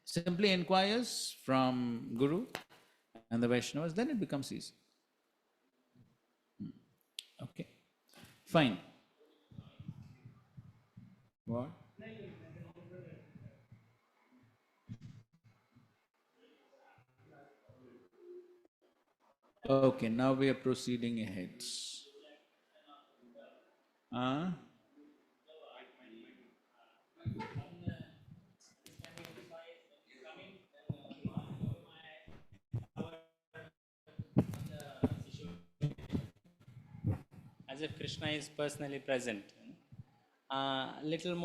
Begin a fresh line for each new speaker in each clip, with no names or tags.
simply inquires from Guru and the Vaishnavas, then it becomes easy. Okay, fine. What? Okay, now we are proceeding ahead. Uh,
as if Krishna is personally present. Little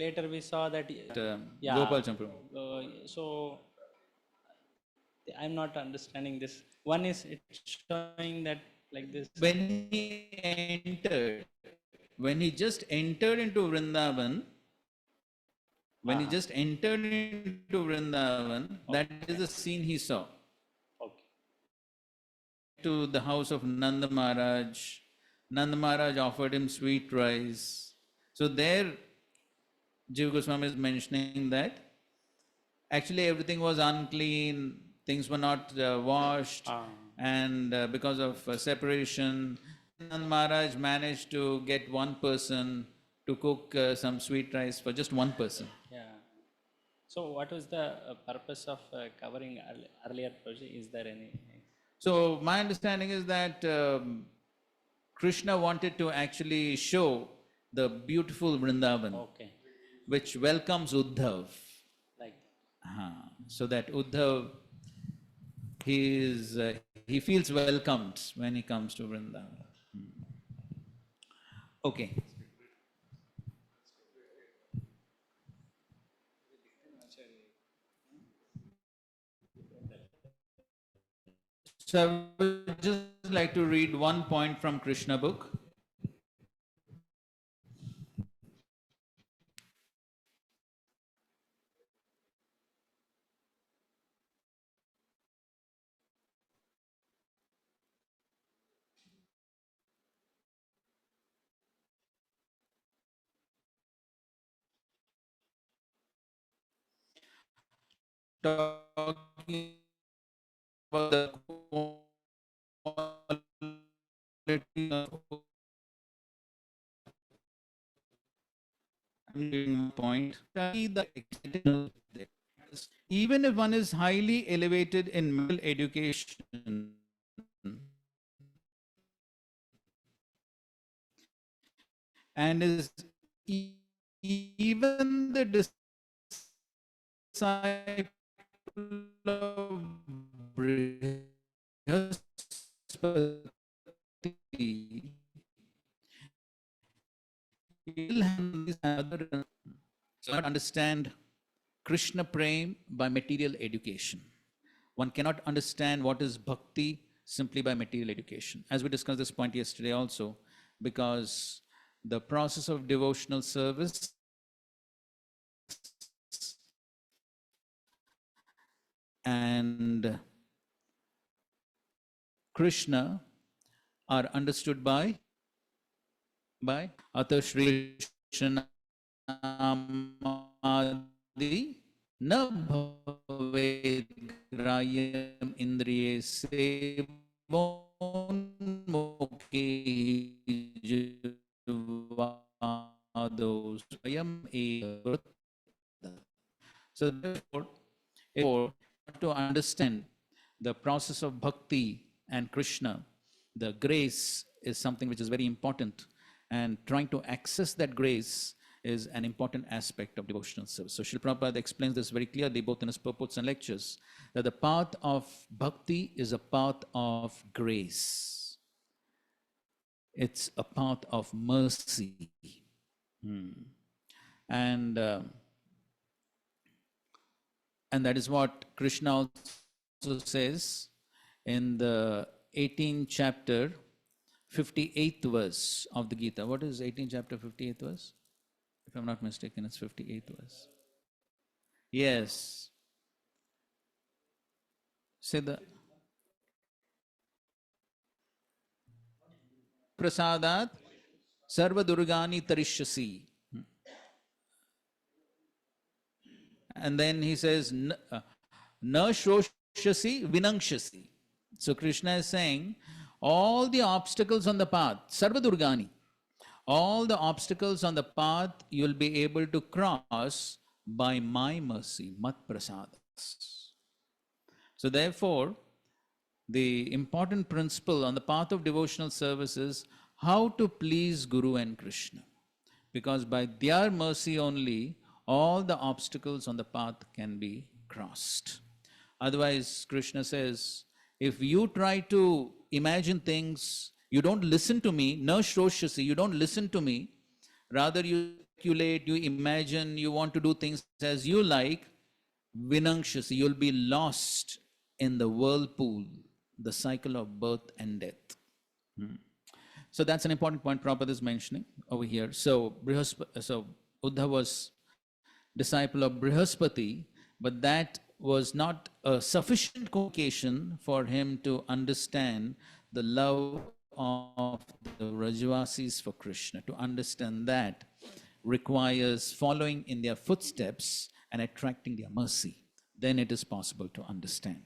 later, we saw that. Yeah.
Gopal Champru.
So I'm not understanding this. One is it's showing that like this.
When he just entered into Vrindavan, that is the scene he saw.
Okay.
To the house of Nanda Maharaj. Nanda Maharaj offered him sweet rice. So there, Jiva Goswami is mentioning that actually everything was unclean, things were not washed, and because of separation, Nanda Maharaj managed to get one person to cook some sweet rice for just one person.
Yeah. So what was the purpose of covering earlier project? Is there any?
So my understanding is that Krishna wanted to actually show the beautiful Vrindavan,
Okay.
which welcomes Uddhav.
Like.
So that Uddhav, he feels welcomed when he comes to Vrindavan. Okay. So I would just like to read one point from Krishna book. Talking about the quality of point. Even if one is highly elevated in mental education, and is even the disciple of Brihaspati, he'll have these other. So not understand Krishna Prem by material education. One cannot understand what is bhakti simply by material education. As we discussed this point yesterday also, because the process of devotional service and Krishna are understood by Ata Shri Krishna Amadi na bhavet grayam indriye sevon mukhi jivado swayam eva. So therefore, to understand the process of bhakti and Krishna, the grace is something which is very important. And trying to access that grace is an important aspect of devotional service. So Srila Prabhupada explains this very clearly, both in his purports and lectures, that the path of bhakti is a path of grace. It's a path of mercy. And that is what Krishna also says in the 18th chapter, 58th verse of the Gita. What is 18th chapter, 58th verse? If I'm not mistaken, it's 58th verse. Yes. Say the prasadat sarva durgani tarishyasi. And then he says, Na shroshasi vinangshasi. So Krishna is saying, all the obstacles on the path, Sarva Durgani, all the obstacles on the path you'll be able to cross by my mercy, mat prasadas. So therefore, the important principle on the path of devotional service is how to please Guru and Krishna. Because by their mercy only, all the obstacles on the path can be crossed. Otherwise, Krishna says, if you try to imagine things, you don't listen to me, na shroshasi, you don't listen to me, rather you speculate, you imagine, you want to do things as you like, vinangshasi, you'll be lost in the whirlpool, the cycle of birth and death. So that's an important point Prabhupada is mentioning over here. So Uddhava was disciple of Brihaspati, but that was not a sufficient qualification for him to understand the love of the Rajvasis for Krishna. To understand that requires following in their footsteps and attracting their mercy. Then it is possible to understand.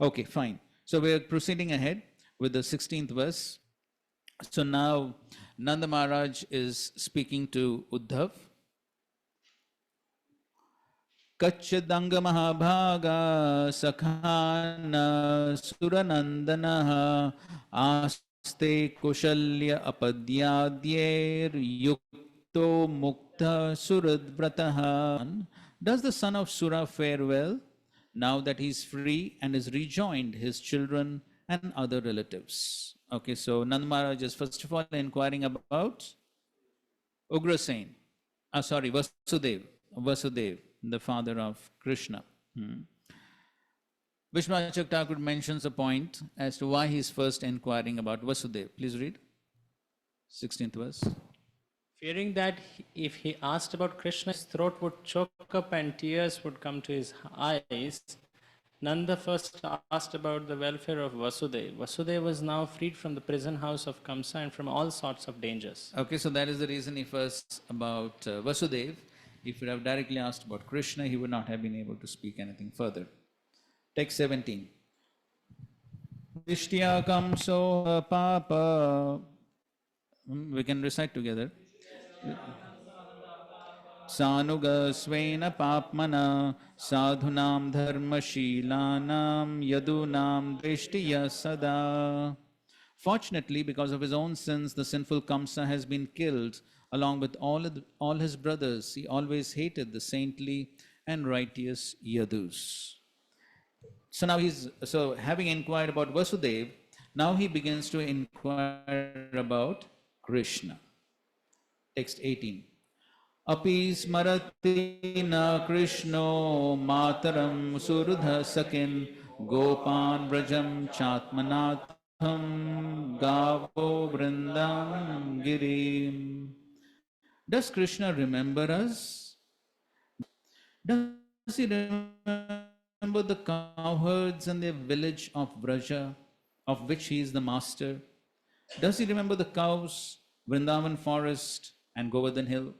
Okay, fine. So we're proceeding ahead with the 16th verse. So now Nanda Maharaj is speaking to Uddhav. Kachadanga Mahabhaga Sakhana Suranandana Aste Kushalya Apadyadyer Yukto Mukta Suradvrataha. Does the son of Sura fare well now that he is free and has rejoined his children and other relatives? Okay, so Nanda Maharaj is first of all inquiring about Ugrasen. Vasudev, the father of Krishna. Vishwachak Thakur mentions a point as to why he is first inquiring about Vasudev. Please read 16th verse.
Fearing that if he asked about Krishna, his throat would choke up and tears would come to his eyes, Nanda first asked about the welfare of Vasudeva. Vasudeva was now freed from the prison house of Kamsa and from all sorts of dangers.
Okay, so that is the reason he first about Vasudeva. If he would have directly asked about Krishna, he would not have been able to speak anything further. Text 17. Vishtya kamso papa. We can recite together. Sanuga svena papmana sadhunam dharmashilanam yadunam dveshtiya sada. Fortunately, because of his own sins, the sinful Kamsa has been killed along with all his brothers. He always hated the saintly and righteous Yadus. So now having inquired about Vasudev, now he begins to inquire about Krishna. Text 18. Api smarati na Krishno mataram surudha sakin gopan brajam chatmanatham gavo vrindam girim. Does Krishna remember us? Does he remember the cowherds and their village of Vraja, of which he is the master? Does he remember the cows, Vrindavan forest, and Govardhan hill?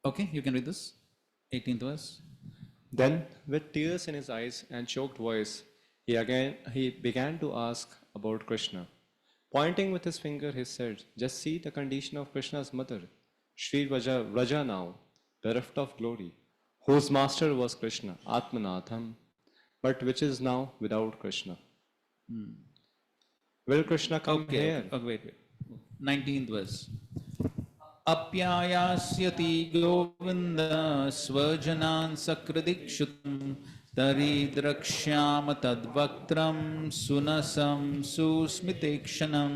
Okay, you can read this. 18th verse.
Then, with tears in his eyes and choked voice, he began to ask about Krishna. Pointing with his finger, he said, "Just see the condition of Krishna's mother, Sri Vraja now, bereft of glory, whose master was Krishna, Atmanatham, but which is now without Krishna. Will Krishna come here?"
Okay, wait. 19th verse. Apyayasyati govinda svajanan sakridikshutam tari drakshyam tadvaktram sunasam susmitekshanam.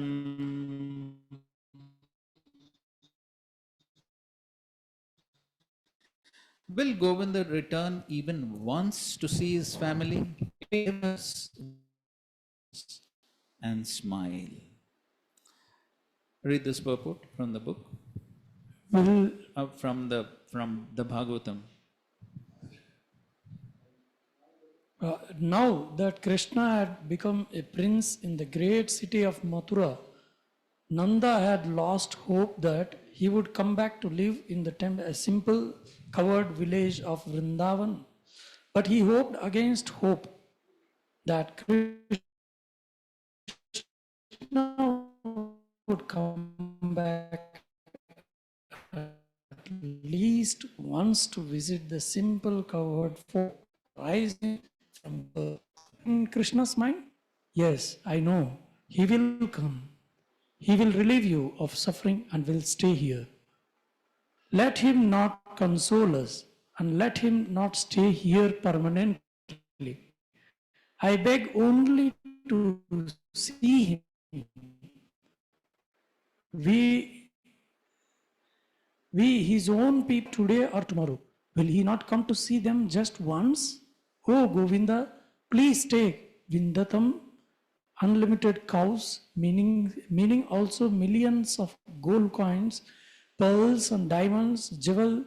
Will Govinda return even once to see his family? And smile. Read this purport from the book. From the Bhagavatam.
Now that Krishna had become a prince in the great city of Mathura, Nanda had lost hope that he would come back to live in the temple a simple covered village of Vrindavan. But he hoped against hope that Krishna would come back at least once to visit the simple covered folk rising from birth. In Krishna's mind, yes, I know, he will come. He will relieve you of suffering and will stay here. Let him not console us and let him not stay here permanently. I beg only to see him. We, we, his own people, today or tomorrow, will he not come to see them just once? Oh, Govinda, please take Vindatam, unlimited cows, meaning also millions of gold coins, pearls and diamonds, jewel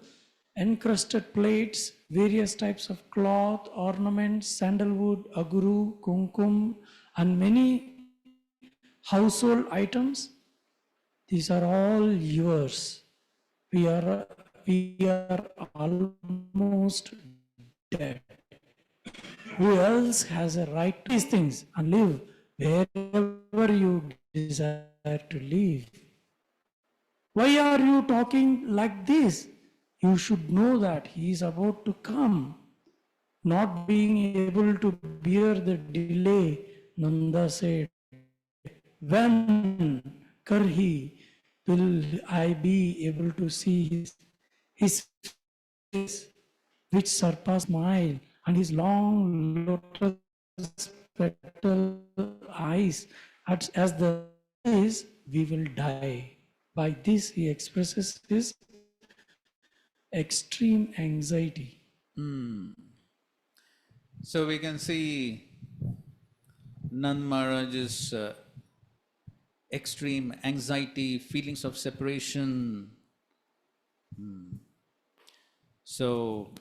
encrusted plates, various types of cloth, ornaments, sandalwood, aguru, kumkum, and many household items. These are all yours. We are almost dead. Who else has a right to these things and live wherever you desire to live? Why are you talking like this? You should know that he is about to come. Not being able to bear the delay, Nanda said, when, Karhi, will I be able to see his face, which surpass smile, and his long lotus petal eyes, as the is, we will die. By this, he expresses his extreme anxiety.
So we can see Nand Maharaj's extreme anxiety, feelings of separation. So,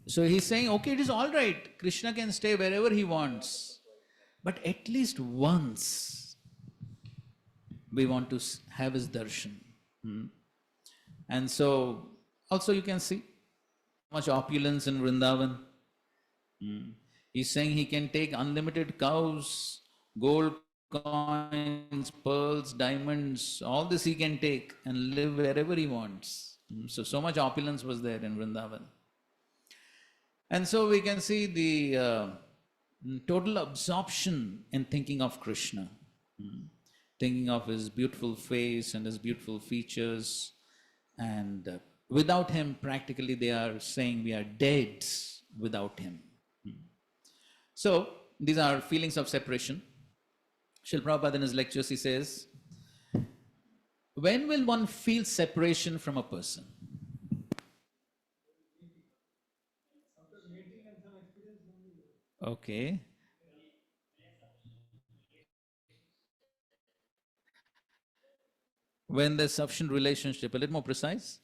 so he's saying, okay, it is all right. Krishna can stay wherever he wants. But at least once we want to have his darshan. And so also you can see much opulence in Vrindavan. He's saying he can take unlimited cows, gold coins, pearls, diamonds, all this he can take and live wherever he wants. So much opulence was there in Vrindavan. And so we can see the total absorption in thinking of Krishna, thinking of his beautiful face and his beautiful features. And without him, practically they are saying we are dead without him. So these are feelings of separation. Srila Prabhupada in his lectures, he says, when will one feel separation from a person? Okay. When there's sufficient relationship, a little more precise?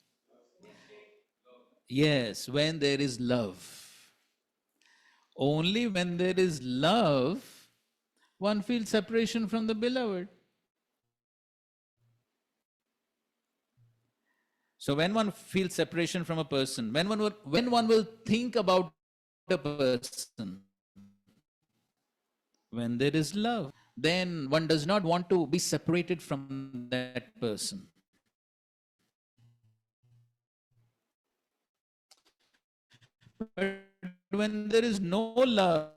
Yes, when there is love. Only when there is love, one feels separation from the beloved. So when one feels separation from a person, when one will think about a person, when there is love, then one does not want to be separated from that person. But when there is no love,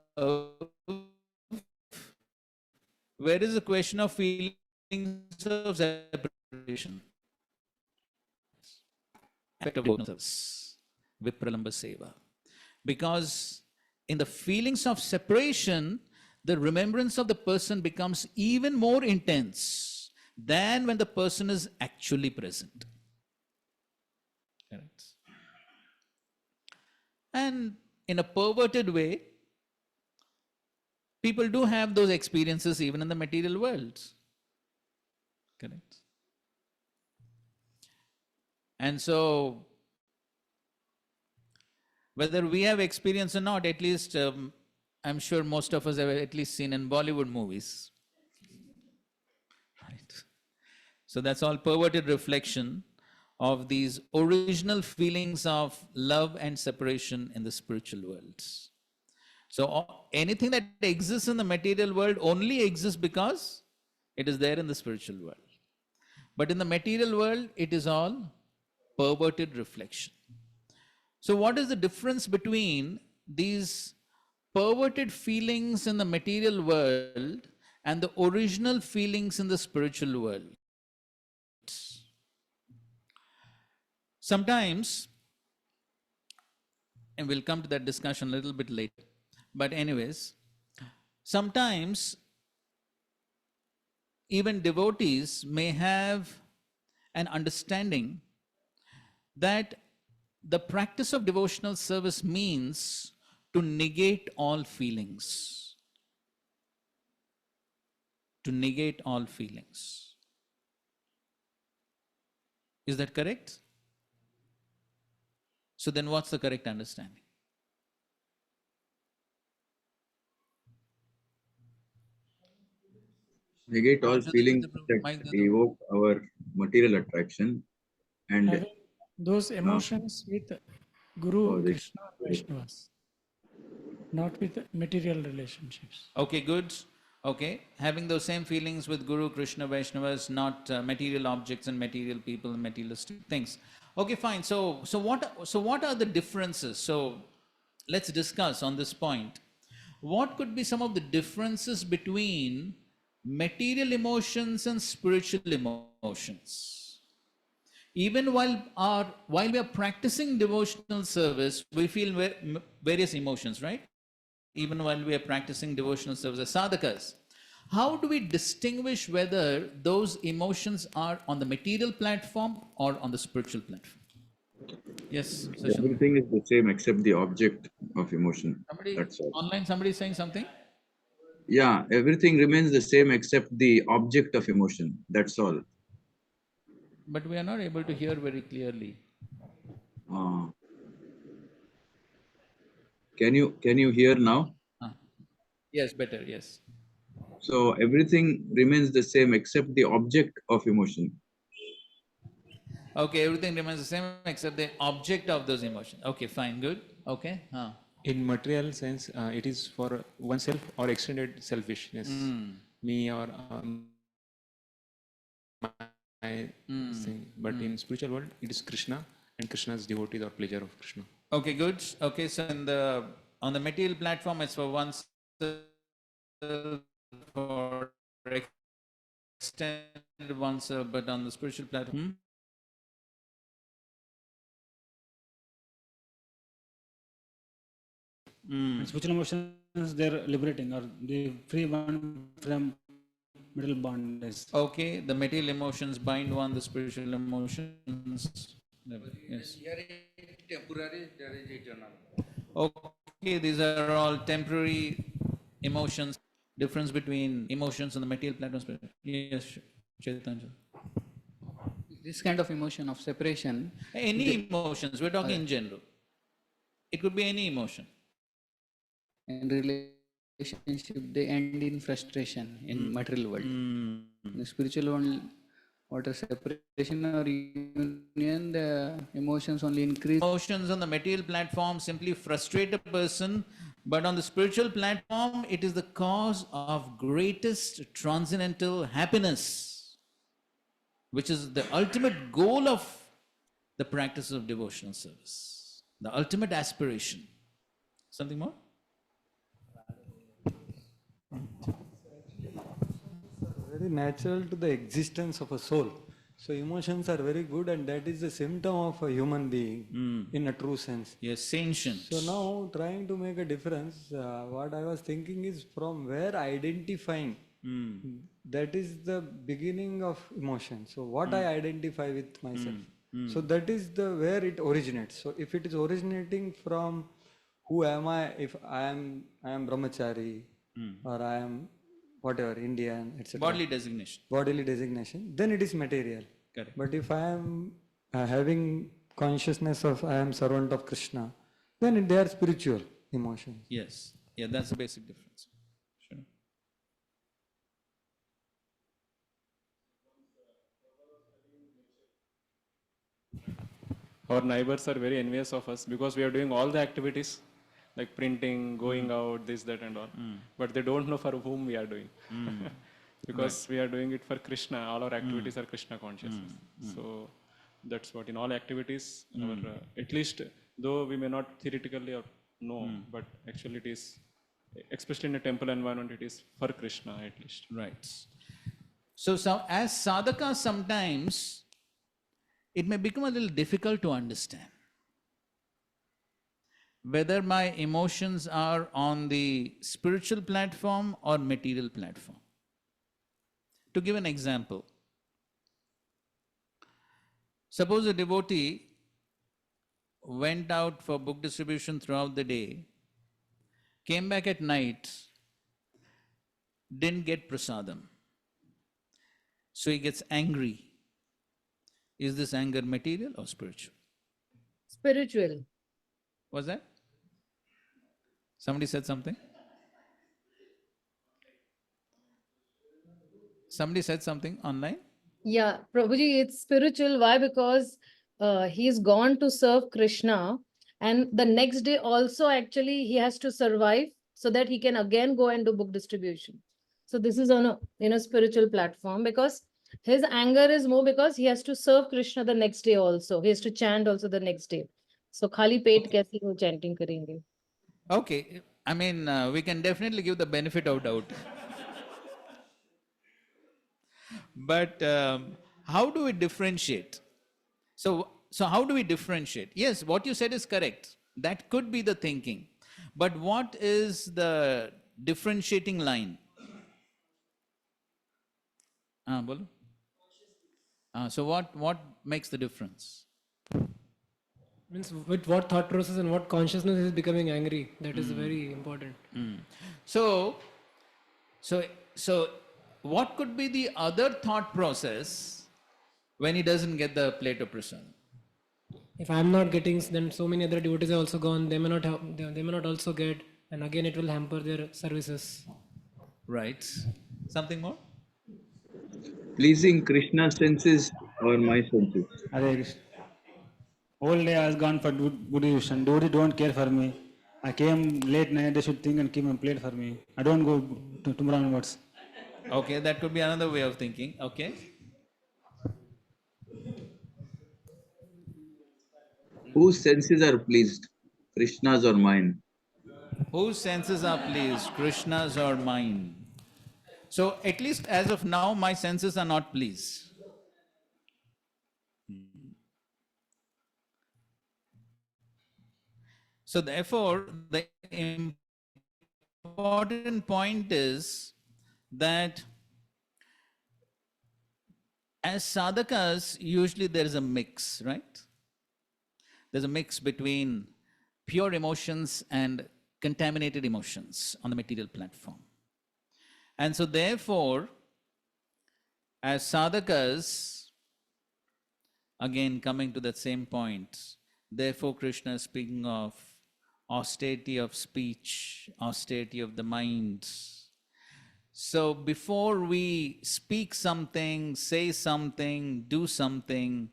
where is the question of feelings of separation? Vipralamba Seva. Because in the feelings of separation, the remembrance of the person becomes even more intense than when the person is actually present. Correct. And in a perverted way, people do have those experiences even in the material world. Correct. And so, whether we have experience or not, at least I'm sure most of us have at least seen in Bollywood movies. Right. So that's all perverted reflection of these original feelings of love and separation in the spiritual worlds. So anything that exists in the material world only exists because it is there in the spiritual world. But in the material world, it is all perverted reflection. So, what is the difference between these perverted feelings in the material world and the original feelings in the spiritual world? Sometimes, and we'll come to that discussion a little bit later, but, anyways, sometimes even devotees may have an understanding that the practice of devotional service means to negate all feelings. To negate all feelings. Is that correct? So then what's the correct understanding?
Negate all feelings that
Mike Dadu.
evoke our material attraction and
Having those
uh,
emotions with Guru,
oh, this,
Krishna, Vaishnavas, not with material relationships.
Okay, good. Okay, having those same feelings with Guru, Krishna, Vaishnavas, not material objects and material people and materialistic things. Okay, fine. So what are the differences? So let's discuss on this point. What could be some of the differences between material emotions and spiritual emotions? Even while we are practicing devotional service, we feel various emotions, right? Even while we are practicing devotional service as sadhakas. How do we distinguish whether those emotions are on the material platform or on the spiritual platform? Yes, Sachin.
everything is the same except the object of emotion.
Somebody
That's all.
online, somebody is saying something?
Yeah, everything remains the same except the object of emotion. That's all.
But we are not able to hear very clearly.
Uh, can you hear now?
Ah, yes, better, yes.
So everything remains the same except the object of emotion.
Okay, everything remains the same except the object of those emotions. Okay, fine, good. Okay.
In material sense, it is for oneself or extended selfishness, me or my thing. But in spiritual world, it is Krishna and Krishna's devotees or pleasure of Krishna.
Okay, good. Okay, so on the material platform, it's for oneself, for extended oneself, but on the spiritual platform.
And spiritual emotions, they're liberating or they free one from middle bondage.
Okay, the material emotions bind one, the spiritual emotions. Yes.
Temporary, there is eternal.
Okay, these are all temporary emotions. Difference between emotions on the material platform. Yes, Chaitanya.
This kind of emotion of separation,
Any emotions, we're talking in general. It could be any emotion.
in relationship, they end in frustration in material world. In the spiritual world, what a separation or union, the emotions only increase.
Emotions on the material platform simply frustrate a person, but on the spiritual platform, it is the cause of greatest transcendental happiness, which is the ultimate goal of the practice of devotional service, the ultimate aspiration. Something more?
Very natural to the existence of a soul. So emotions are very good, and that is the symptom of a human being in a true sense.
Yes, sentient.
So now trying to make a difference, what I was thinking is from where identifying, that is the beginning of emotion. So what I identify with myself. So that is the where it originates. So if it is originating from who am I, if I am brahmachari or I am whatever, Indian, etc.
Bodily designation.
Bodily designation, then it is material.
Correct.
But if I am having consciousness of I am servant of Krishna, then they are spiritual emotions.
Yes. Yeah, that's the basic difference. Sure.
our neighbors are very envious of us because we are doing all the activities like printing, going out, this, that, and all. But they don't know for whom we are doing. Because we are doing it for Krishna. All our activities are Krishna consciousness. So that's what in all activities, our, at least though we may not theoretically or know, but actually it is, especially in a temple environment, it is for Krishna at least.
Right. So as sadhaka, sometimes it may become a little difficult to understand whether my emotions are on the spiritual platform or material platform. To give an example, suppose a devotee went out for book distribution throughout the day, came back at night, didn't get prasadam, so he gets angry. Is this anger material or spiritual?
Spiritual.
Was that? Somebody said something? Somebody said something online?
Yeah, Prabhuji, it's spiritual. Why? Because he's gone to serve Krishna, and the next day also actually he has to survive so that he can again go and do book distribution. So this is on a spiritual platform, because his anger is more because he has to serve Krishna the next day also. He has to chant also the next day. So khali pet kaise wo chanting karenge?
Okay, I mean, we can definitely give the benefit of doubt. But how do we differentiate? So how do we differentiate? Yes, what you said is correct. That could be the thinking. But what is the differentiating line? Bolo? So what makes the difference?
Means with what thought process and what consciousness is becoming angry. That is very important.
So what could be the other thought process when he doesn't get the plate of prasad?
If I am not getting, then so many other devotees are also gone. They may not have, they may not also get, and again it will hamper their services.
Right. Something more?
Pleasing Krishna's senses or my senses?
Hare Krishna. Whole day I was gone for good devotion. Devotee don't care for me. I came late night, they should think and keep a plate for me. I don't go to tomorrow onwards.
Okay, that could be another way of thinking. Okay.
Whose senses are pleased? Krishna's or mine?
Whose senses are pleased, Krishna's or mine? So at least as of now, my senses are not pleased. So therefore, the important point is that as sadhakas, usually there is a mix, right? There's a mix between pure emotions and contaminated emotions on the material platform. And so therefore, as sadhakas, again coming to that same point, therefore Krishna is speaking of austerity of speech, austerity of the mind. So before we speak something, say something, do something,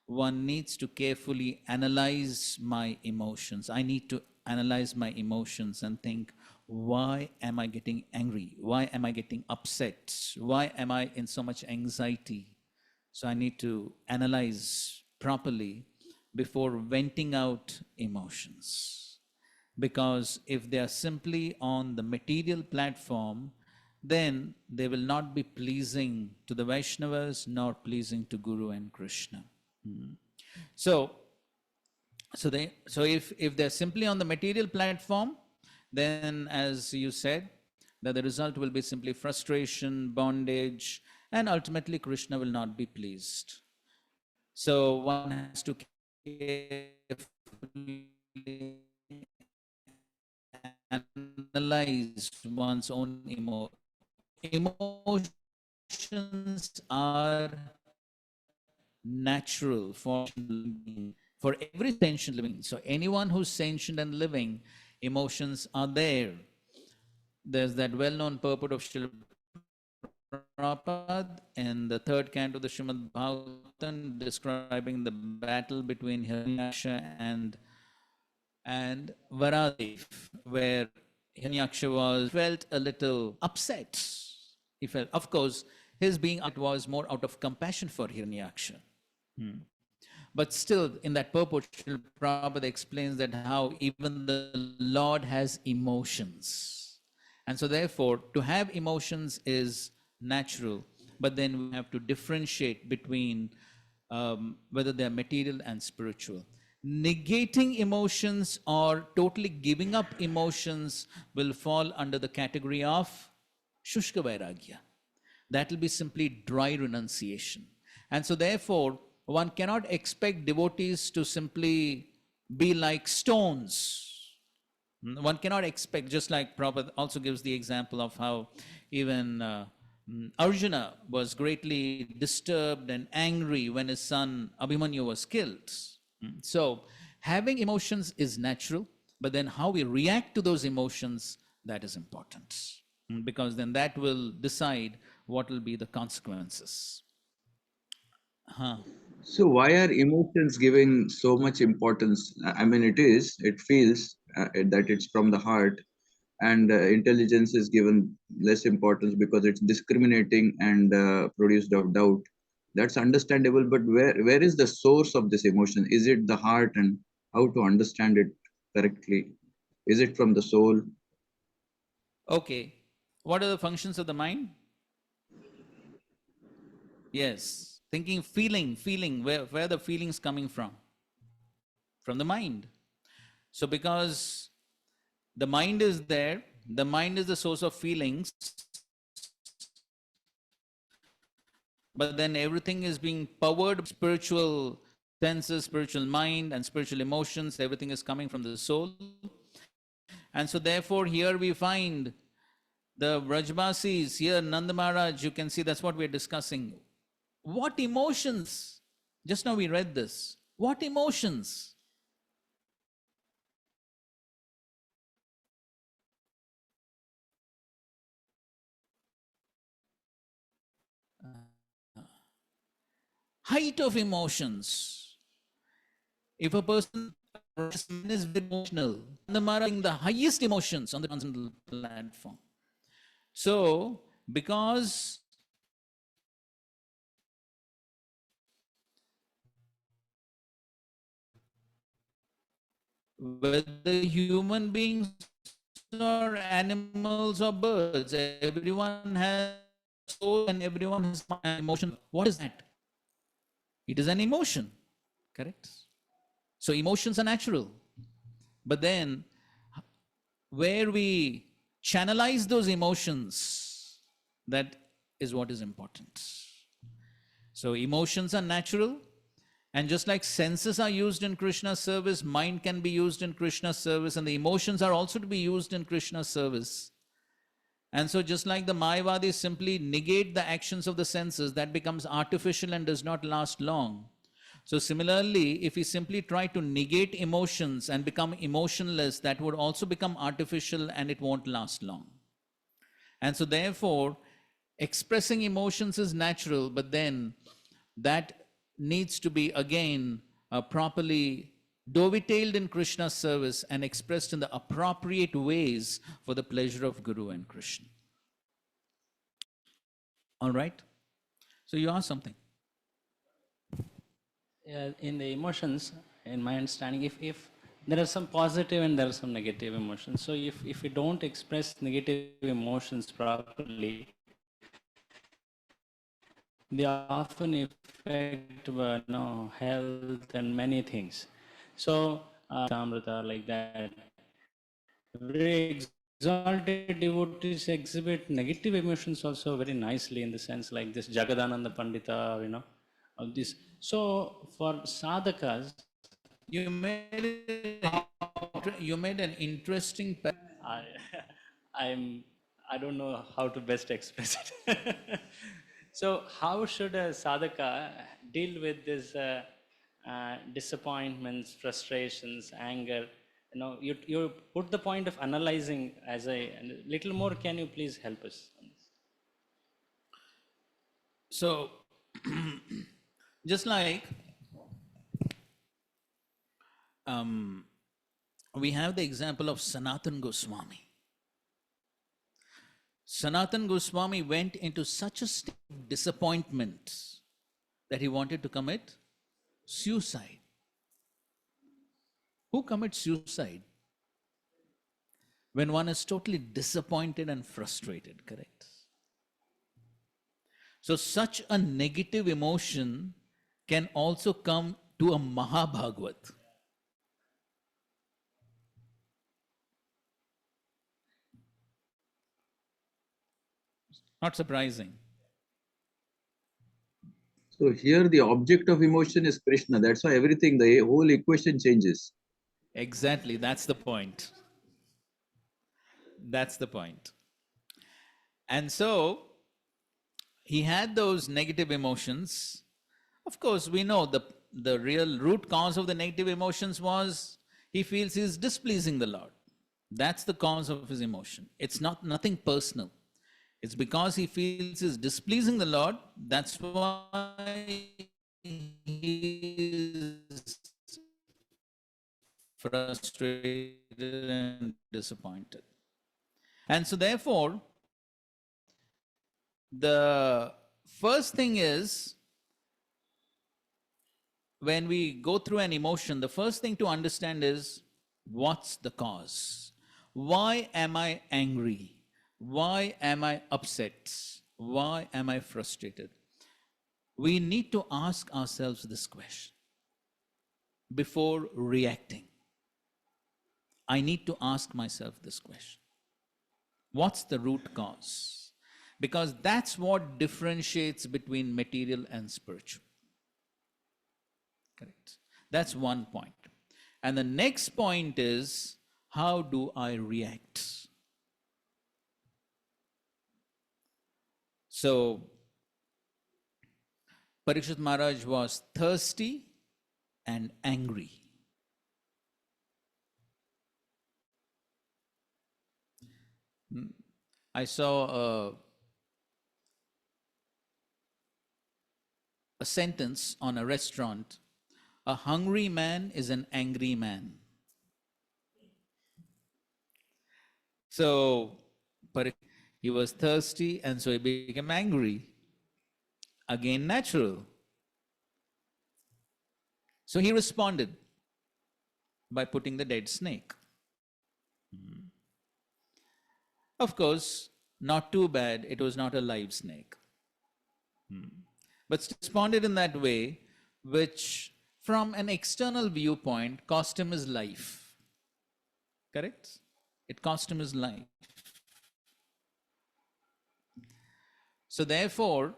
one needs to carefully analyze my emotions. I need to analyze my emotions and think, why am I getting angry? Why am I getting upset? Why am I in so much anxiety? So I need to analyze properly before venting out emotions. Because if they are simply on the material platform, then they will not be pleasing to the Vaishnavas nor pleasing to Guru and Krishna. So if they're simply on the material platform, then as you said, that the result will be simply frustration, bondage, and ultimately Krishna will not be pleased. So one has to carefully analyze one's own emotions are natural for every sentient living. So anyone who's sentient and living, emotions are there. There's that well-known purport of Srila Prabhupada in the third canto of the Srimad Bhagavatam, describing the battle between Hiranyaksha and Varadev, where Hiranyaksha felt a little upset. He felt, of course, his being upset was more out of compassion for Hiranyaksha. But still, in that purport, Srila Prabhupada explains that how even the Lord has emotions. And so therefore, to have emotions is natural, but then we have to differentiate between whether they're material and spiritual. Negating emotions or totally giving up emotions will fall under the category of Shushka Vairagya. That will be simply dry renunciation. And so therefore, one cannot expect devotees to simply be like stones. One cannot expect, just like Prabhupada also gives the example of how even Arjuna was greatly disturbed and angry when his son Abhimanyu was killed. So having emotions is natural, but then how we react to those emotions, that is important. Because then that will decide what will be the consequences. Huh.
So why are emotions giving so much importance? I mean, it feels that it's from the heart, and intelligence is given less importance because it's discriminating and produced of doubt. That's understandable, but where is the source of this emotion? Is it the heart, and how to understand it correctly? Is it from the soul?
Okay. What are the functions of the mind? Yes. Thinking, feeling, where the feelings coming from? From the mind. So because the mind is there, the mind is the source of feelings, but then everything is being powered spiritual senses, spiritual mind, and spiritual emotions. Everything is coming from the soul. And so therefore here we find the Vrajbasis, here Nanda Maharaj, you can see that's what we're discussing. What emotions? Just now we read this. What emotions? Height of emotions. If a person is very emotional, Nanda Maharaj the highest emotions on the transcendental platform. So, because whether human beings or animals or birds, everyone has soul and everyone has an emotion. What is that? It is an emotion, correct? So emotions are natural. But then where we channelize those emotions, that is what is important. So emotions are natural, and just like senses are used in Krishna's service, mind can be used in Krishna's service, and the emotions are also to be used in Krishna's service. And so just like the Mayavadis simply negate the actions of the senses, that becomes artificial and does not last long. So similarly, if we simply try to negate emotions and become emotionless, that would also become artificial and it won't last long. And so therefore, expressing emotions is natural, but then that needs to be again properly dovetailed in Krishna's service and expressed in the appropriate ways for the pleasure of Guru and Krishna. All right? So you asked something.
In the emotions, in my understanding, if there are some positive and there are some negative emotions. So if we don't express negative emotions properly, they often affect health and many things. So Amrita, like that, very exalted devotees exhibit negative emotions also very nicely, in the sense like this Jagadananda Pandita, of this. So for sadhakas,
You made an interesting.
I, I'm, I don't know how to best express it. So, how should a sadhaka deal with this disappointments, frustrations, anger? You put the point of analyzing as a little more. Can you please help us on this?
So, just like we have the example of Sanatan Goswami. Sanatan Goswami went into such a state of disappointment that he wanted to commit suicide. Who commits suicide? When one is totally disappointed and frustrated, correct? So, such a negative emotion can also come to a Mahabhagavat. Not surprising.
So here the object of emotion is Krishna. That's why everything, the whole equation changes.
Exactly, that's the point. That's the point. And so he had those negative emotions. Of course, we know the real root cause of the negative emotions was he feels he's displeasing the Lord. That's the cause of his emotion. It's not nothing personal. It's because he feels he's displeasing the Lord. That's why he is frustrated and disappointed. And so, therefore, the first thing is when we go through an emotion, the first thing to understand is what's the cause? Why am I angry? Why am I upset? Why am I frustrated? We need to ask ourselves this question before reacting. I need to ask myself this question. What's the root cause? Because that's what differentiates between material and spiritual. Correct. That's one point. And the next point is, how do I react? So, Parikshit Maharaj was thirsty and angry. I saw a sentence on a restaurant: a hungry man is an angry man. So, he was thirsty and so he became angry. Again, natural. So he responded by putting the dead snake. Of course, not too bad, it was not a live snake. But responded in that way, which from an external viewpoint cost him his life. Correct? It cost him his life. So, therefore,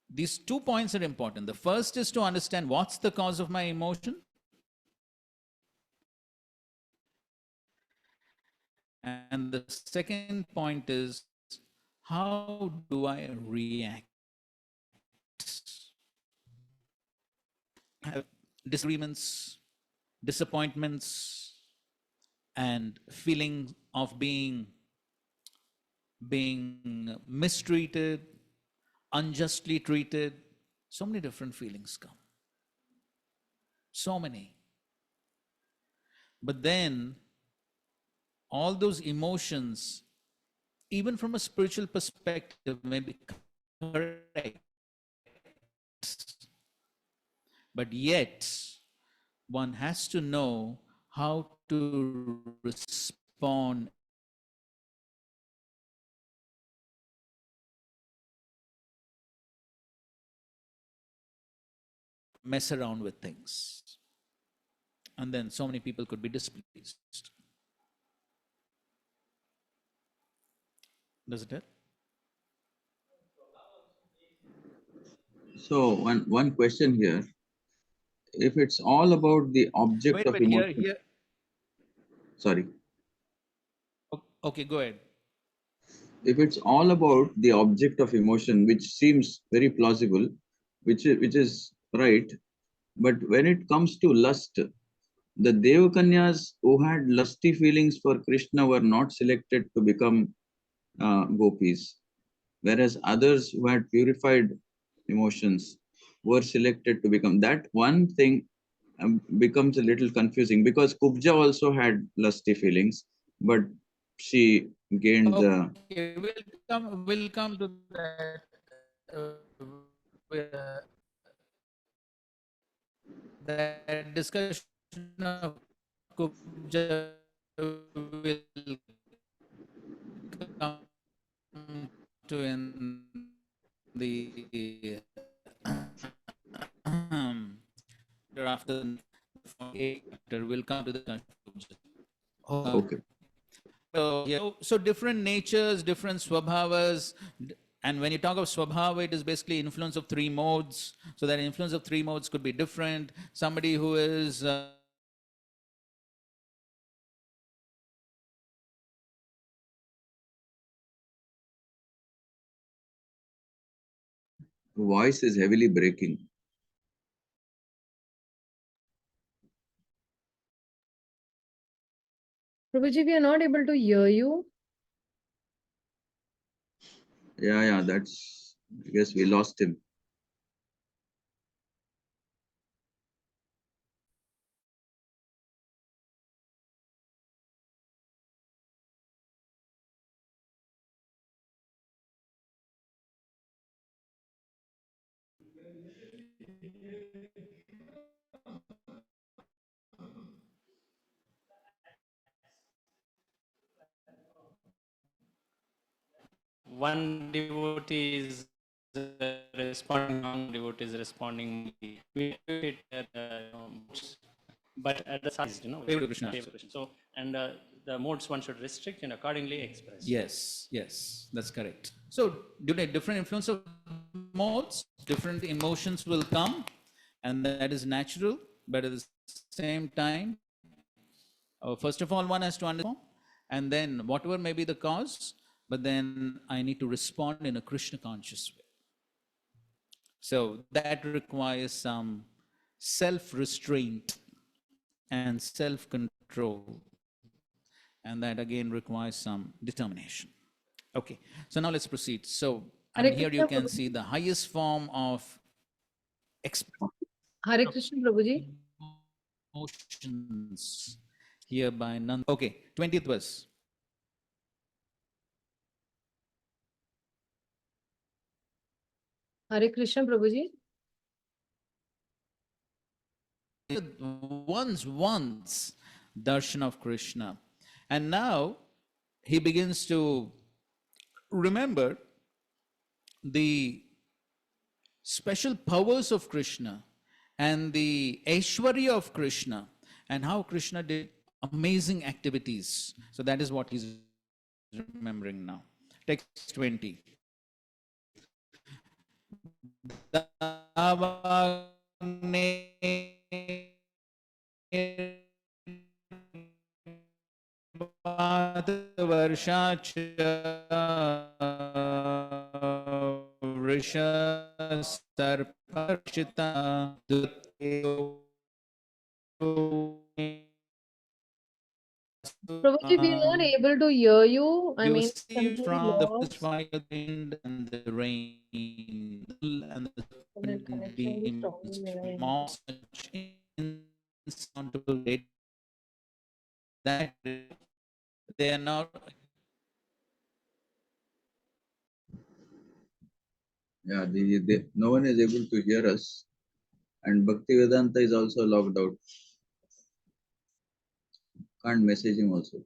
these 2 points are important. The first is to understand what's the cause of my emotion. And the second point is, how do I react? Have disagreements, disappointments, and feeling of being mistreated, unjustly treated. So many different feelings come. So many. But then all those emotions, even from a spiritual perspective, may be correct. But yet, one has to know how to respond mess around with things. And then so many people could be displeased. Does it help?
So one question here. If it's all about the object of
Wait,
emotion, sorry.
Okay, go ahead.
If it's all about the object of emotion, which seems very plausible, which is right, but when it comes to lust, the Devakanyas who had lusty feelings for Krishna were not selected to become gopis. whereas others who had purified emotions were selected to become. That one thing becomes a little confusing because Kubja also had lusty feelings, but she gained the.
Okay, we'll come to that. That discussion of Kubja will come to in the after the 48 chapter. We'll come to the discussion of Kubja.
Okay.
So different natures, different swabhavas, and when you talk of swabhava, it is basically influence of three modes. So that influence of three modes could be different. Somebody who is
Voice is heavily breaking.
Prabhuji, we are not able to hear you.
Yeah, that's. I guess we lost him.
One devotee is responding wrong, devotee is responding. We do it at modes, but at the size,
Favorite Krishna.
So, and the modes one should restrict and accordingly express.
Yes, that's correct. So due to different influence of modes, different emotions will come, and that is natural. But at the same time, first of all, one has to understand, and then whatever may be the cause, but then I need to respond in a Krishna conscious way. So that requires some self restraint and self control, and that again requires some determination. Okay, so now let's proceed. So,
Hare
and here you
Krishna,
can see
Prabhuji.
the highest form of
Hare Krishna, Prabhuji.
emotions here by none. Okay, 20th verse.
Hare Krishna, Prabhuji.
Once darshan of Krishna, and now he begins to remember the special powers of Krishna and the Aishwarya of Krishna and how Krishna did amazing activities. So that is what he's remembering now. Text 20. वर्षाच वृषसर्पर्षिता
Prabhuji, we are not able to hear you. I
You
mean,
see
completely
from the first
lost.
fire, the wind and the rain, and the
Internet connection is
beams,
strongly varying.
small such insurmountable rate that they are not.
Yeah, no one is able to hear us, and Bhaktivedanta is also logged out. Can't message him also.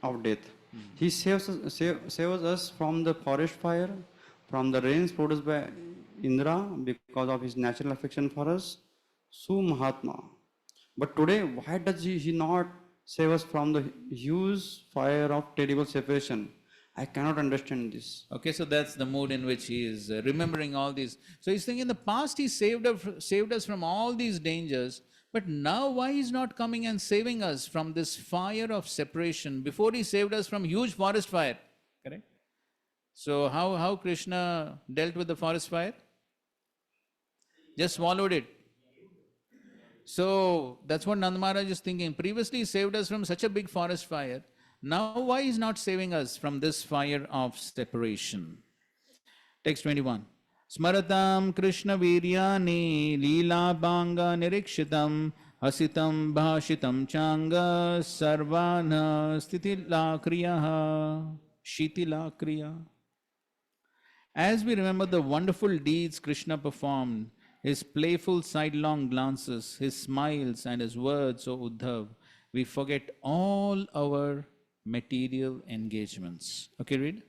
of death. He saves us from the forest fire, from the rains produced by Indra because of his natural affection for us. Su Mahatma. But today, why does he not save us from the huge fire of terrible separation? I cannot understand this.
Okay, so that's the mood in which he is remembering all these. So he's thinking in the past he saved us from all these dangers, but now why he's not coming and saving us from this fire of separation? Before he saved us from huge forest fire, correct? So how Krishna dealt with the forest fire? Just swallowed it. So that's what Nand Maharaj is thinking. Previously he saved us from such a big forest fire. Now why is not saving us from this fire of separation? Text 21. Smaratam Krishna Viryani Leela Banga Nirikshitam Hasitam Bhashitam Changa Sarvana Stitilakriyaha Shitilakriya. As we remember the wonderful deeds Krishna performed, his playful sidelong glances, his smiles and his words, O Uddhav, we forget all our material engagements. Okay, read.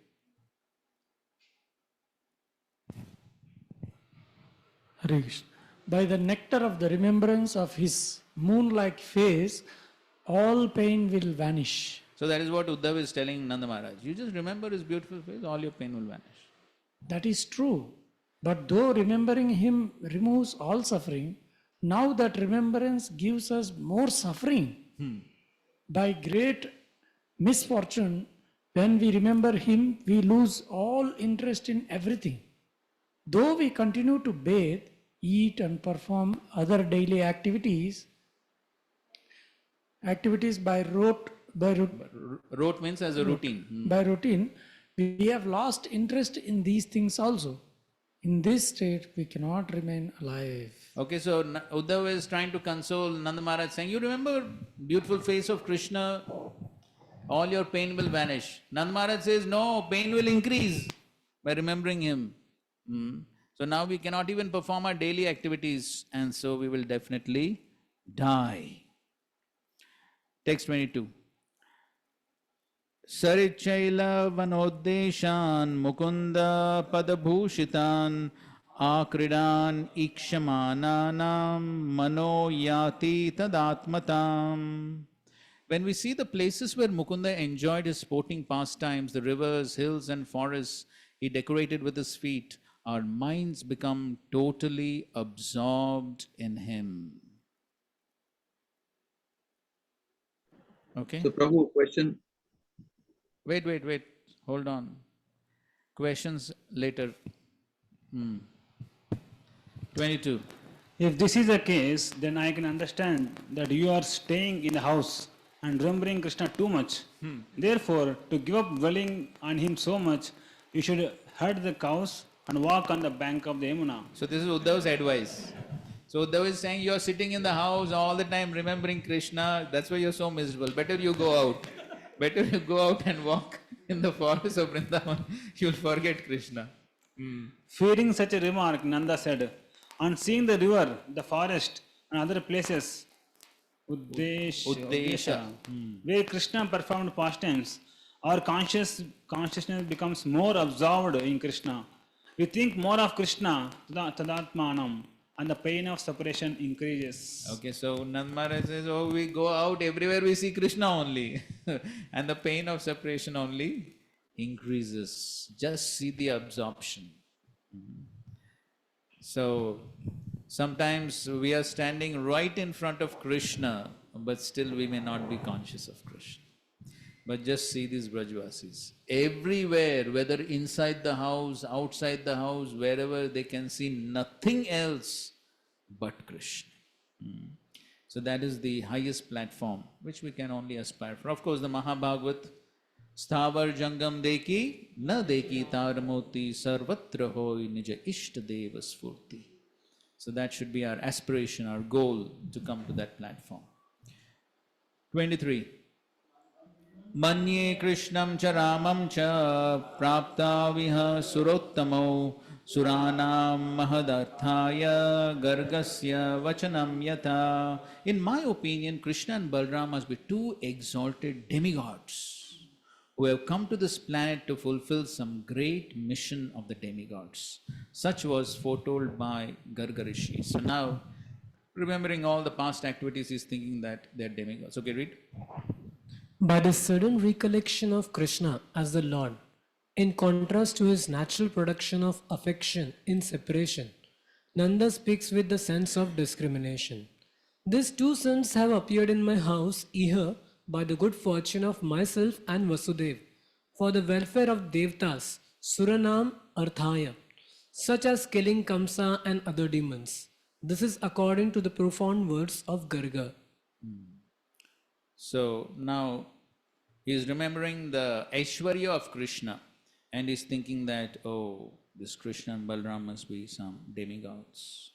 Hare Krishna. By the nectar of the remembrance of his moon-like face, all pain will vanish.
So that is what Uddhav is telling Nanda Maharaj. You just remember his beautiful face, all your pain will vanish.
That is true. But though remembering him removes all suffering, now that remembrance gives us more suffering. By great misfortune, when we remember him, we lose all interest in everything. Though we continue to bathe, eat and perform other daily activities by rote
means as a routine.
By routine, we have lost interest in these things also. In this state, we cannot remain alive.
Okay, so Uddhav is trying to console Nanda Maharaj, saying, you remember beautiful face of Krishna, all your pain will vanish. Nanda Maharaj says, no, pain will increase by remembering him. So now we cannot even perform our daily activities, and so we will definitely die. Text 22. Sarichaila vanodeshan mukunda padabhushitan akridan ikshamananam mano yati tadatmatam. When we see the places where Mukunda enjoyed his sporting pastimes, the rivers, hills and forests he decorated with his feet, our minds become totally absorbed in him. Okay?
So, Prabhu, question.
Wait. Hold on. Questions later. 22.
If this is the case, then I can understand that you are staying in the house and remembering Krishna too much. Therefore, to give up dwelling on him so much, you should herd the cows and walk on the bank of the Yamuna.
So this is Uddhav's advice. So Uddhav is saying you are sitting in the house all the time remembering Krishna, that's why you are so miserable. Better you go out. Better you go out and walk in the forest of Vrindavan. You will forget Krishna.
Fearing such a remark, Nanda said, on seeing the river, the forest and other places, Uddesha, where Krishna performed pastimes, our consciousness becomes more absorbed in Krishna. We think more of Krishna, tadatmanam, and the pain of separation increases.
Okay, so Nand Maharaj says, oh, we go out, everywhere we see Krishna only. And the pain of separation only increases. Just see the absorption. So, sometimes we are standing right in front of Krishna, but still we may not be conscious of Krishna. But just see these Brajvasis. Everywhere, whether inside the house, outside the house, wherever, they can see nothing else but Krishna. So that is the highest platform, which we can only aspire for. Of course, the Mahabhagavat, Sthavar Jangam Deki, Na Deki Taramoti, Sarvatra Hoy Nija Ishta Deva Sfurti. So that should be our aspiration, our goal to come to that platform. 23. Manye Krishnam cha Ramam cha prapta viha surottamo Suranam Mahadarthaya Gargasya Vachanam Yata. In my opinion, Krishna and Balram must be two exalted demigods who have come to this planet to fulfill some great mission of the demigods. Such was foretold by Garga Rishi. So now, remembering all the past activities, he's thinking that they're demigods. Okay, read.
By the sudden recollection of Krishna as the Lord, in contrast to his natural production of affection in separation, Nanda speaks with the sense of discrimination. These two sons have appeared in my house here by the good fortune of myself and Vasudev, for the welfare of Devtas, Suranam Arthaya, such as killing Kamsa and other demons. This is according to the profound words of Garga.
So now he's remembering the Aishwarya of Krishna and he's thinking that, oh, this Krishna and Balram must be some demigods.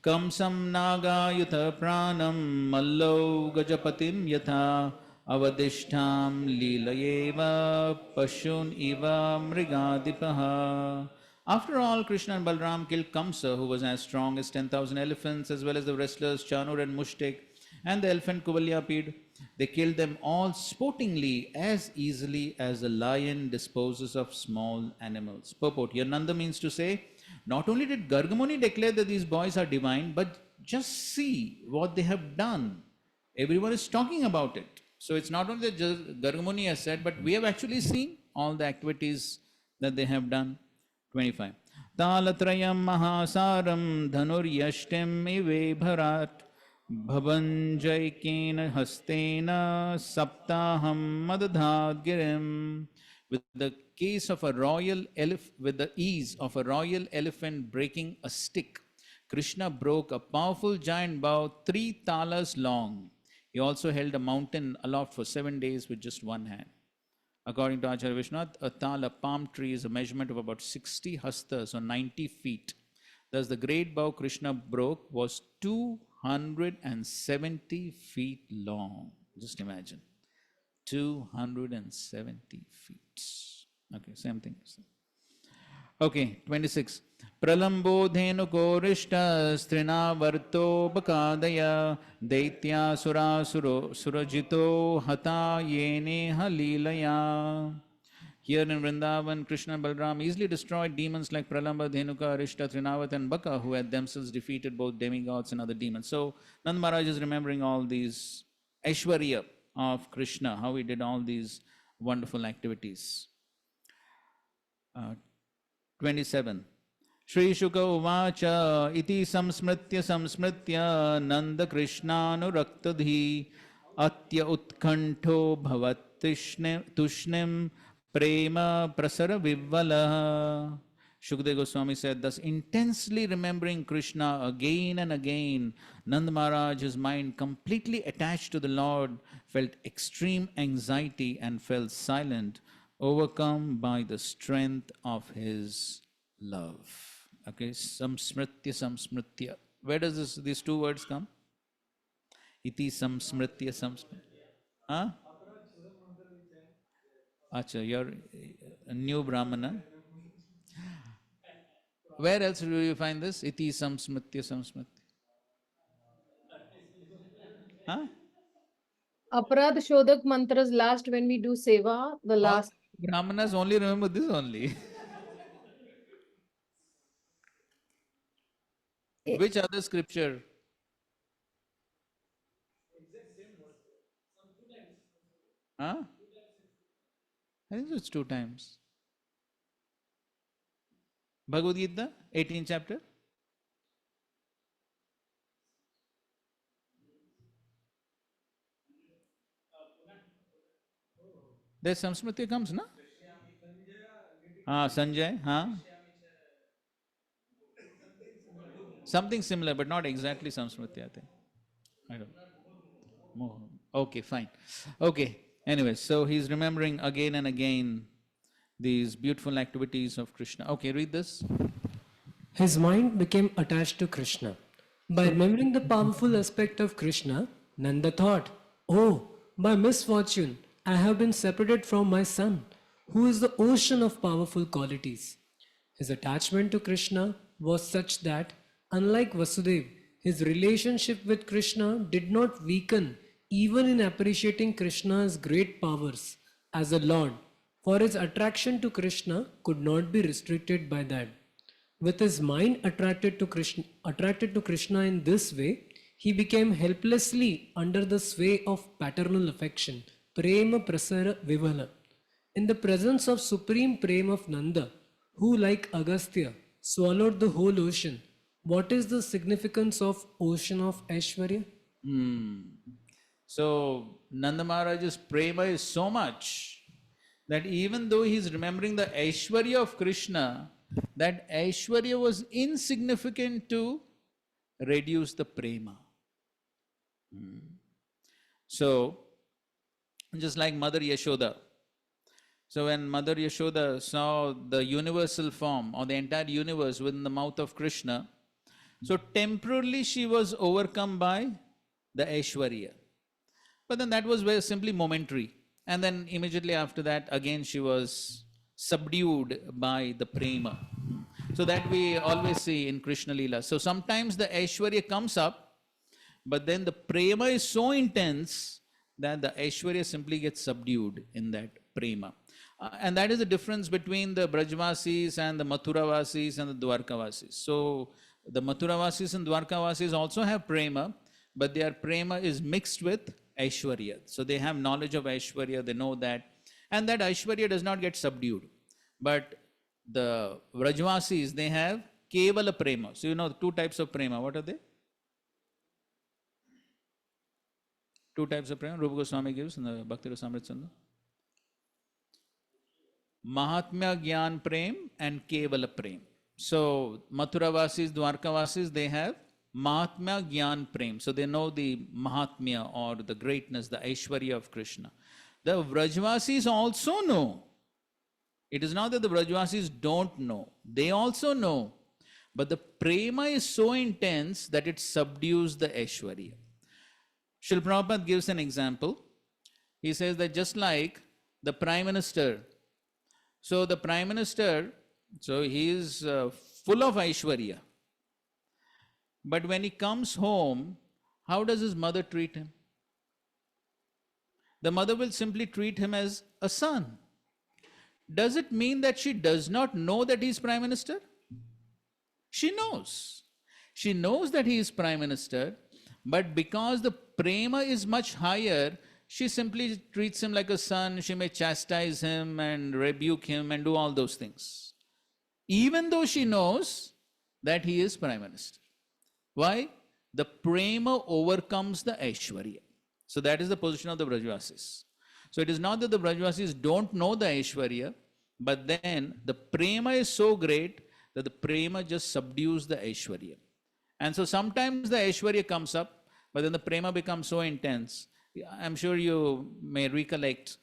Kamsam Nagayuta Pranam Mallo Gajapatim Yatha Avadishtam Lilayeva Pashun Iva Mrigadipaha. After all, Krishna and Balram killed Kamsa, who was as strong as 10,000 elephants, as well as the wrestlers Chanur and Mushtik, and the elephant Kuvalyapid. They killed them all sportingly, as easily as a lion disposes of small animals. Purport. Here Nanda means to say, not only did Gargamuni declare that these boys are divine, but just see what they have done. Everyone is talking about it. So it's not only that just Gargamuni has said, but we have actually seen all the activities that they have done. 25. Talatrayam mahasaram dhanur yashtem ive bharat bhavanjaikena hastena saptaham madadhat girim. With the case of a royal with the ease of a royal elephant breaking a stick, Krishna broke a powerful giant bough 3 talas long. He also held a mountain aloft for 7 days with just one hand. According to Acharya Vishwanath, a tal, a palm tree, is a measurement of about 60 hastas or 90 feet. Thus, the great bow Krishna broke was 270 feet long. Just imagine. 270 feet. Okay, same thing. Okay, 26. Pralambo dhenuko rishta strinavarto bakadaya daitya surajito hata yene halilaya. Here in Vrindavan, Krishna and Balram easily destroyed demons like Pralamba, Dhenuka, Arishta, Trinavat and Baka, who had themselves defeated both demigods and other demons. So Nand Maharaj is remembering all these Aishwarya of Krishna, how he did all these wonderful activities. 27. Shri Shuka Uvacha iti samsmritya Nanda Krishnaanurakta atya utkantho bhavat tushnim prema prasara vivvala. Shukdev Goswami said, thus intensely remembering Krishna again and again, Nand Maharaj, his mind completely attached to the Lord, felt extreme anxiety and fell silent, overcome by the strength of his love. Okay, samsmritya. Where does these two words come? Iti samsmritya. Huh? Acha, you're a new Brahmana. Where else do you find this? Iti samsmritya. Huh?
Aparad Shodak mantras last when we do seva, the
All
last.
Brahmanas only remember this only. Which other scripture? Huh? I think it's 2 times. Bhagavad Gita, 18th chapter. There's some Smriti comes, no? Sanjay, huh? Something similar, but not exactly Samsmriti, I think. I don't know. Okay, fine. Okay, anyway, so he's remembering again and again these beautiful activities of Krishna. Okay, read this.
His mind became attached to Krishna. By remembering the powerful aspect of Krishna, Nanda thought, oh, by misfortune, I have been separated from my son, who is the ocean of powerful qualities. His attachment to Krishna was such that, unlike Vasudev, his relationship with Krishna did not weaken even in appreciating Krishna's great powers as a Lord, for his attraction to Krishna could not be restricted by that. With his mind attracted to Krishna in this way, he became helplessly under the sway of paternal affection, prema prasara vivala. In the presence of supreme prema of Nanda, who like Agastya swallowed the whole ocean, what is the significance of ocean of Aishwarya?
So Nanda Maharaj's prema is so much that even though he is remembering the Aishwarya of Krishna, that Aishwarya was insignificant to reduce the prema. So, just like Mother Yashoda. So when Mother Yashoda saw the universal form or the entire universe within the mouth of Krishna, so temporarily she was overcome by the Aishwarya. But then that was very simply momentary. And then immediately after that, again she was subdued by the prema. So that we always see in Krishna Leela. So sometimes the Aishwarya comes up, but then the prema is so intense that the Aishwarya simply gets subdued in that prema. And that is the difference between the Brajvasis and the Mathuravasis and the Dwarkavasis. So the Mathuravasis and Dwarkavasis also have prema, but their prema is mixed with Aishwarya. So they have knowledge of Aishwarya, they know that. And that Aishwarya does not get subdued. But the Vrajvasis, they have Kevala prema. So you know two types of prema. What are they? Two types of prema. Rupa Goswami gives in the Bhakti Rasamrita. Mahatmya Gyan Prem and Kevala Prem. So Mathuravasis, Dwarkavasis, they have Mahatmya Gyan Prem. So they know the Mahatmya or the greatness, the Aishwarya of Krishna. The Vrajvasis also know. It is not that the Vrajvasis don't know. They also know. But the prema is so intense that it subdues the Aishwarya. Srila Prabhupada gives an example. He says that just like the Prime Minister, so the Prime Minister, so he is full of Aishwarya. But when he comes home, how does his mother treat him? The mother will simply treat him as a son. Does it mean that she does not know that he is Prime Minister? She knows. She knows that he is Prime Minister, but because the prema is much higher, she simply treats him like a son. She may chastise him and rebuke him and do all those things, even though she knows that he is Prime Minister. Why? The prema overcomes the Aishwarya. So that is the position of the Brajvasis. So it is not that the Brajvasis don't know the Aishwarya, but then the prema is so great that the prema just subdues the Aishwarya. And so sometimes the Aishwarya comes up, but then the prema becomes so intense. I'm sure you may recollect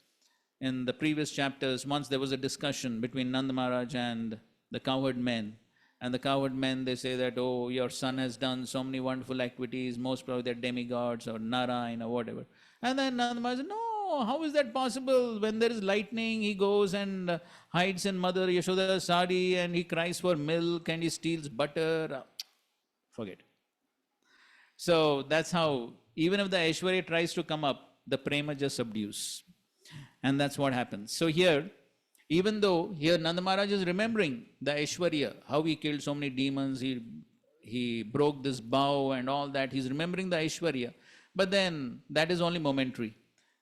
in the previous chapters, once there was a discussion between Nanda Maharaj and the cowherd men. And the cowherd men, they say that, oh, your son has done so many wonderful activities, most probably they're demigods or Narayan or whatever. And then Nanda Maharaj said, no, how is that possible? When there is lightning, he goes and hides in Mother Yashoda's sari and he cries for milk and he steals butter. Forget it. So that's how, even if the Aishwarya tries to come up, the prema just subdues. And that's what happens. So here, even though here Nanda Maharaj is remembering the Aishwarya, how he killed so many demons, he broke this bow and all that, he's remembering the Aishwarya. But then that is only momentary.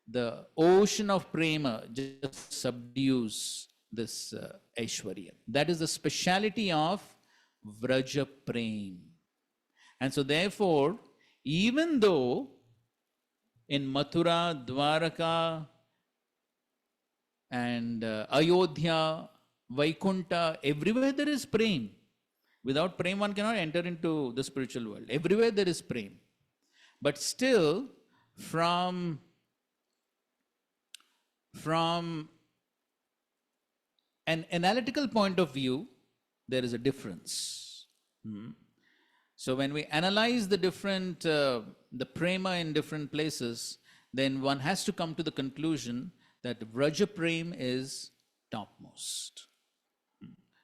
The ocean of prema just subdues this Aishwarya. That is the speciality of Vraja Prem. And so therefore, even though in Mathura, Dwaraka, and Ayodhya, Vaikunta, everywhere there is prem. Without prem, one cannot enter into the spiritual world. Everywhere there is prem. But still, from an analytical point of view, there is a difference. So when we analyze the prema in different places, then one has to come to the conclusion that Vraja Prem is topmost.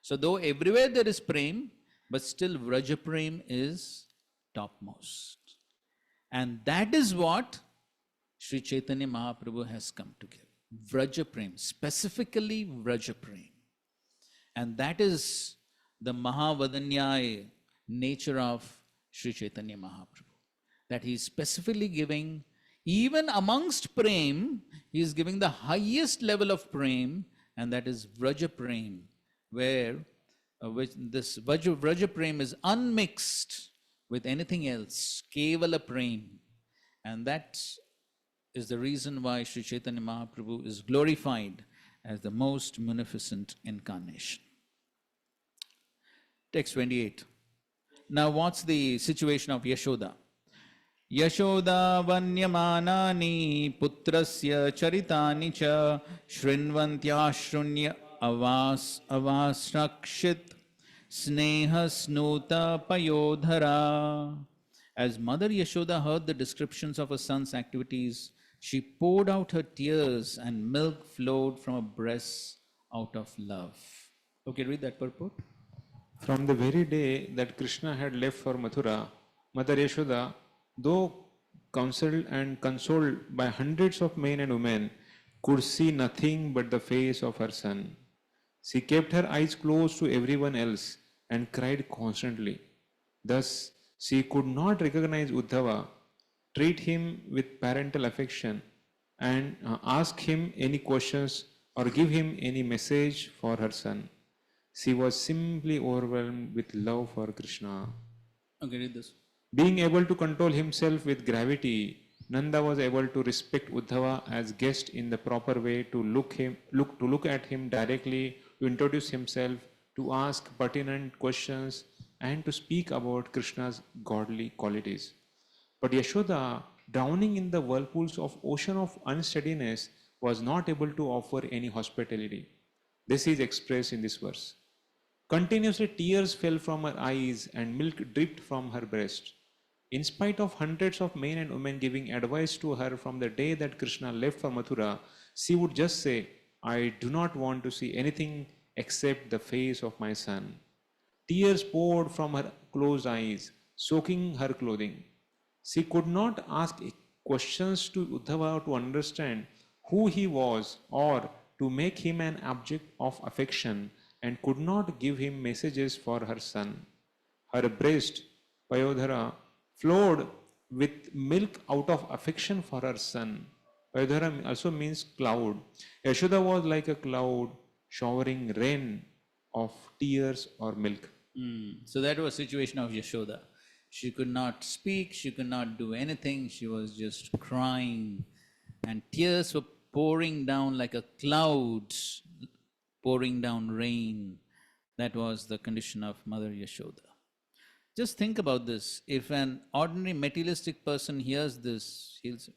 So though everywhere there is prem, but still Vraja prem is topmost. And that is what Sri Chaitanya Mahaprabhu has come to give. Vraja prem, specifically Vraja prem. And that is the Mahavadanyaya nature of Sri Chaitanya Mahaprabhu. That he is specifically giving, even amongst prem, he is giving the highest level of prem, and that is Vraja prem, where which this Vraja prem is unmixed with anything else, Kevala prem. And that is the reason why Sri Chaitanya Mahaprabhu is glorified as the most munificent incarnation. Text 28. Now what's the situation of Yashoda? Yashoda vanyamanani putrasya charitani cha shrinvantyashrunya avasrakshit sneha snuta payodhara. As Mother Yashoda heard the descriptions of her son's activities, she poured out her tears and milk flowed from her breasts out of love. Okay, read that purport.
From the very day that Krishna had left for Mathura, Mother Yashoda, though counseled and consoled by hundreds of men and women, could see nothing but the face of her son. She kept her eyes closed to everyone else and cried constantly. Thus, she could not recognize Uddhava, treat him with parental affection, and ask him any questions or give him any message for her son. She was simply overwhelmed with love for Krishna.
Okay, read this.
Being able to control himself with gravity, Nanda was able to respect Uddhava as guest in the proper way, to look at him directly, to introduce himself, to ask pertinent questions, and to speak about Krishna's godly qualities. But Yashoda, drowning in the whirlpools of ocean of unsteadiness, was not able to offer any hospitality. This is expressed in this verse. Continuously tears fell from her eyes and milk dripped from her breast. In spite of hundreds of men and women giving advice to her from the day that Krishna left for Mathura, she would just say, "I do not want to see anything except the face of my son." Tears poured from her closed eyes, soaking her clothing. She could not ask questions to Uddhava to understand who he was or to make him an object of affection, and could not give him messages for her son. Her breast, Payodhara, flowed with milk out of affection for her son. Payodhara also means cloud. Yashoda was like a cloud showering rain of tears or milk.
So that was the situation of Yashoda. She could not speak, she could not do anything, she was just crying, and tears were pouring down like a cloud, pouring down rain. That was the condition of Mother Yashoda. Just think about this. If an ordinary materialistic person hears this, he'll say,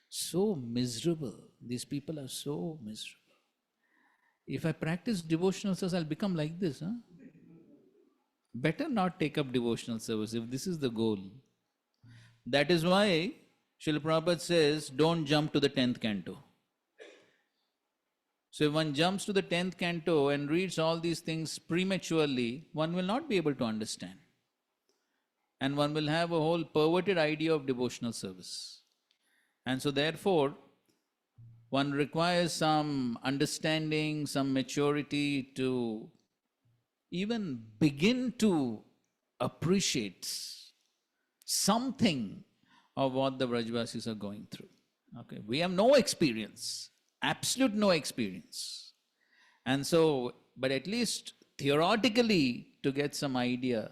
so miserable. These people are so miserable. If I practice devotional service, I'll become like this, huh? Better not take up devotional service if this is the goal. That is why Srila Prabhupada says, don't jump to the 10th canto. So if one jumps to the 10th canto and reads all these things prematurely, one will not be able to understand. And one will have a whole perverted idea of devotional service. And so therefore, one requires some understanding, some maturity to even begin to appreciate something of what the Vrajvasis are going through. Okay, we have no experience, absolute no experience. And so, but at least theoretically, to get some idea,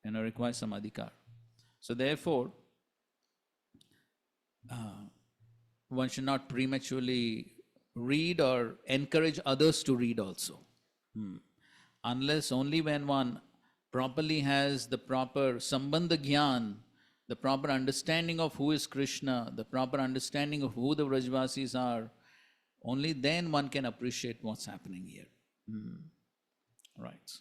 requires some adhikar. So therefore, one should not prematurely read or encourage others to read also. Unless only when one properly has the proper sambandha gyan, the proper understanding of who is Krishna, the proper understanding of who the Vrajvasis are, only then one can appreciate what's happening here. Right.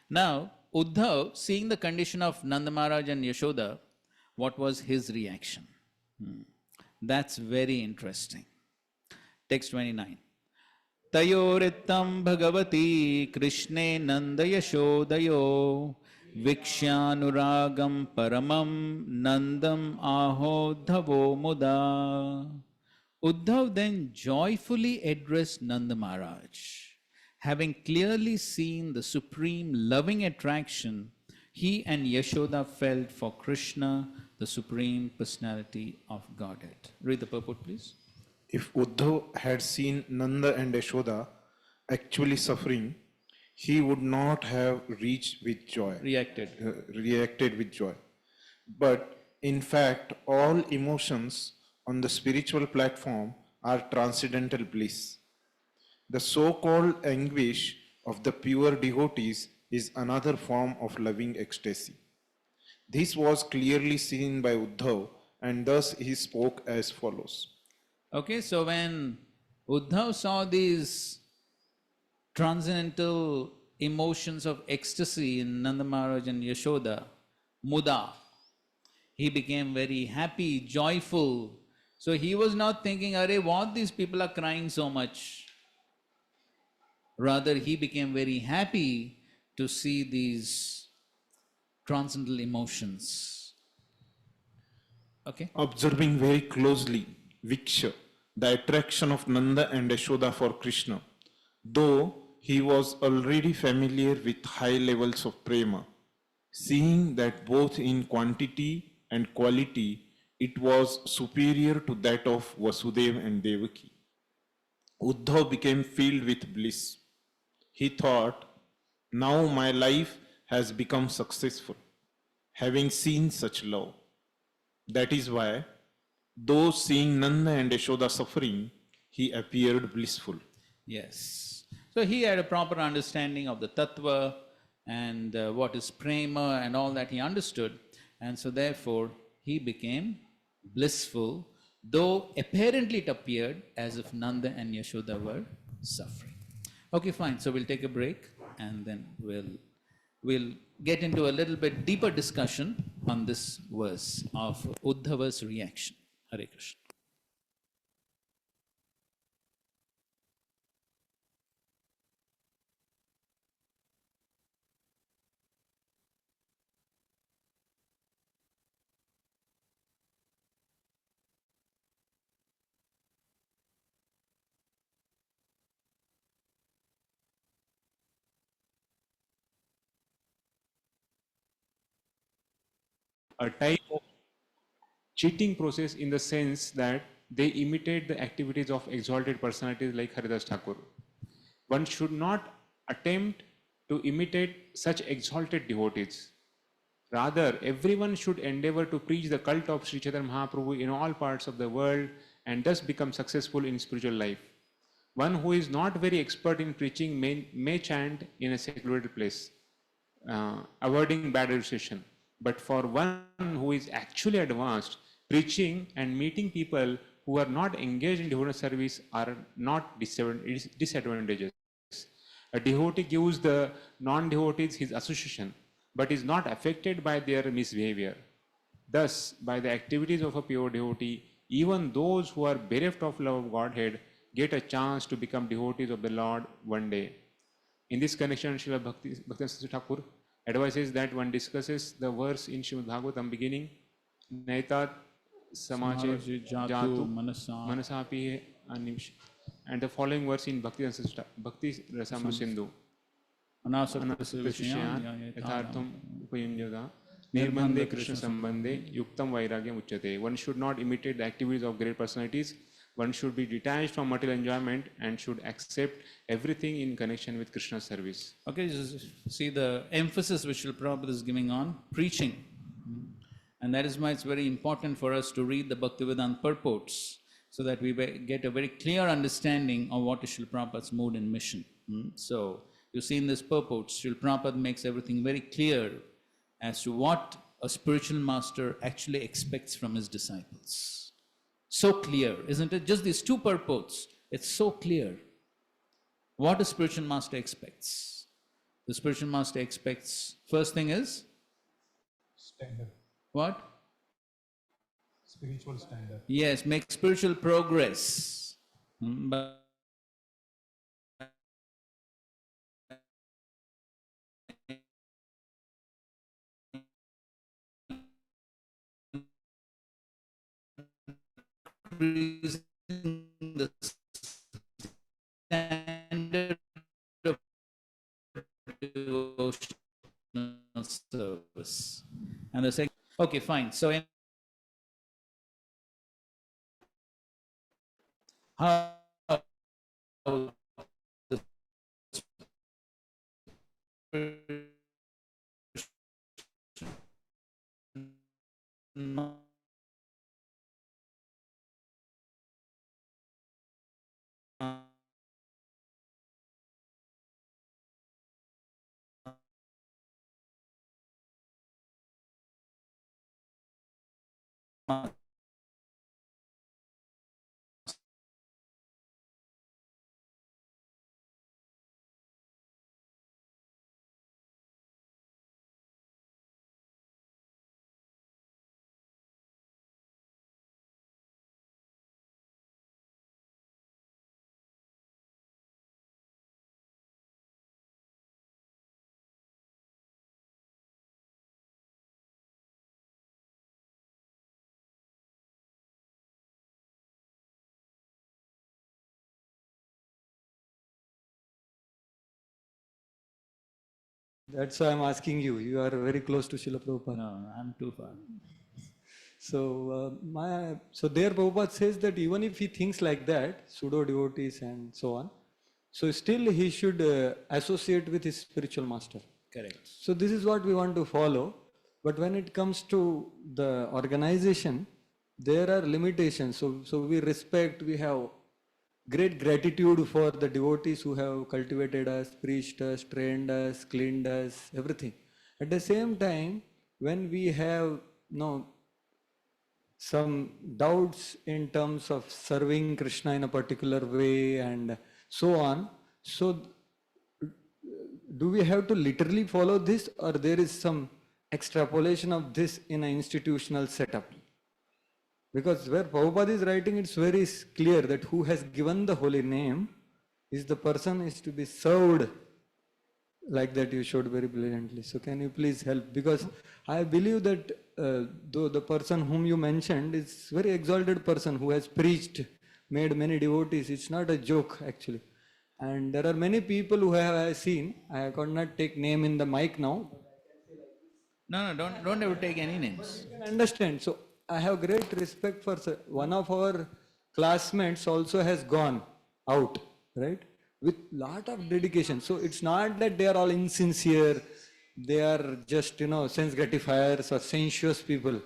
Now, Uddhav, seeing the condition of Nanda Maharaj and Yashoda, what was his reaction? That's very interesting. Text 29. तयोरित्थं Bhagwati कृष्णे नन्दयशोदयो वीक्ष्यानुरागं परमं नन्दम् आहोद्धवो मुदा. Uddhav then joyfully addressed Nanda Maharaj. Having clearly seen the supreme loving attraction he and Yashoda felt for Krishna, the supreme personality of Godhead. Read the purport, please.
If Uddhav had seen Nanda and Yashoda actually suffering, he would not have reacted with joy. But in fact, all emotions on the spiritual platform are transcendental bliss. The so-called anguish of the pure devotees is another form of loving ecstasy. This was clearly seen by Uddhav, and thus he spoke as follows.
Okay, so when Uddhav saw these transcendental emotions of ecstasy in Nanda Maharaj and Yashoda, Muda, he became very happy, joyful. So he was not thinking, Arey, what these people are crying so much? Rather, he became very happy to see these transcendental emotions. Okay?
Observing very closely, Viksha, the attraction of Nanda and Yashoda for Krishna, though he was already familiar with high levels of prema, seeing that both in quantity and quality it was superior to that of Vasudeva and Devaki. Uddhav became filled with bliss. He thought, now my life has become successful, having seen such love. That is why, though seeing Nanda and Yashoda suffering, he appeared blissful.
Yes. So he had a proper understanding of the tattva and what is prema and all that he understood. And so therefore, he became blissful, though apparently it appeared as if Nanda and Yashoda were suffering. Okay, fine. So we'll take a break and then we'll get into a little bit deeper discussion on this verse of Uddhava's reaction. Hare Krishna.
A type of cheating process in the sense that they imitate the activities of exalted personalities like Haridas Thakur. One should not attempt to imitate such exalted devotees. Rather, everyone should endeavor to preach the cult of Sri Chaitanya Mahaprabhu in all parts of the world and thus become successful in spiritual life. One who is not very expert in preaching may chant in a secluded place, avoiding bad association. But for one who is actually advanced, preaching and meeting people who are not engaged in devotional service are not disadvantages. A devotee gives the non-devotees his association, but is not affected by their misbehavior. Thus, by the activities of a pure devotee, even those who are bereft of love of Godhead get a chance to become devotees of the Lord one day. In this connection, Srila Bhakti Thakur advises that one discusses the verse in Srimad Bhagavatam beginning, Naitat Samache Jatu Manasapi Animsh, and the following verse in Bhakti Rasamru Sindhu. Anasaktasya Yathartham Upayunjada Nirbandhe Krishna Sambandhe Yuktam Vairagyam Uchyate. One should not imitate the activities of great personalities. One should be detached from material enjoyment and should accept everything in connection with Krishna's service.
Okay, just see the emphasis which Srila Prabhupada is giving on preaching. And that is why it's very important for us to read the Bhaktivedanta purports so that we get a very clear understanding of what is Srila Prabhupada's mood and mission. So, you see in this purport, Srila Prabhupada makes everything very clear as to what a spiritual master actually expects from his disciples. So clear, isn't it? Just these two purports, it's so clear what a spiritual master expects. The spiritual master expects, first thing is?
Standard.
What?
Spiritual standard.
Yes, make spiritual progress. But increasing the standard of devotional service. And the second, okay, fine. So, how the
That's why I'm asking you. You are very close to Srila Prabhupada.
No, I'm too far.
So there Prabhupada says that even if he thinks like that, pseudo devotees and so on, so still he should associate with his spiritual master.
Correct.
So this is what we want to follow. But when it comes to the organization, there are limitations. So we respect, we have great gratitude for the devotees who have cultivated us, preached us, trained us, cleaned us, everything. At the same time, when we have some doubts in terms of serving Krishna in a particular way and so on, so do we have to literally follow this, or there is some extrapolation of this in an institutional setup? Because where Prabhupada is writing, it's very clear that who has given the holy name is the person is to be served like that. You showed very brilliantly. So can you please help? Because I believe that though the person whom you mentioned is very exalted person who has preached, made many devotees. It's not a joke actually. And there are many people who I have seen. I could not take name in the mic now.
No, don't ever take any names.
You can understand. So I have great respect for one of our classmates also has gone out, right? With lot of dedication. So it's not that they are all insincere, they are just, sense gratifiers or sensuous people.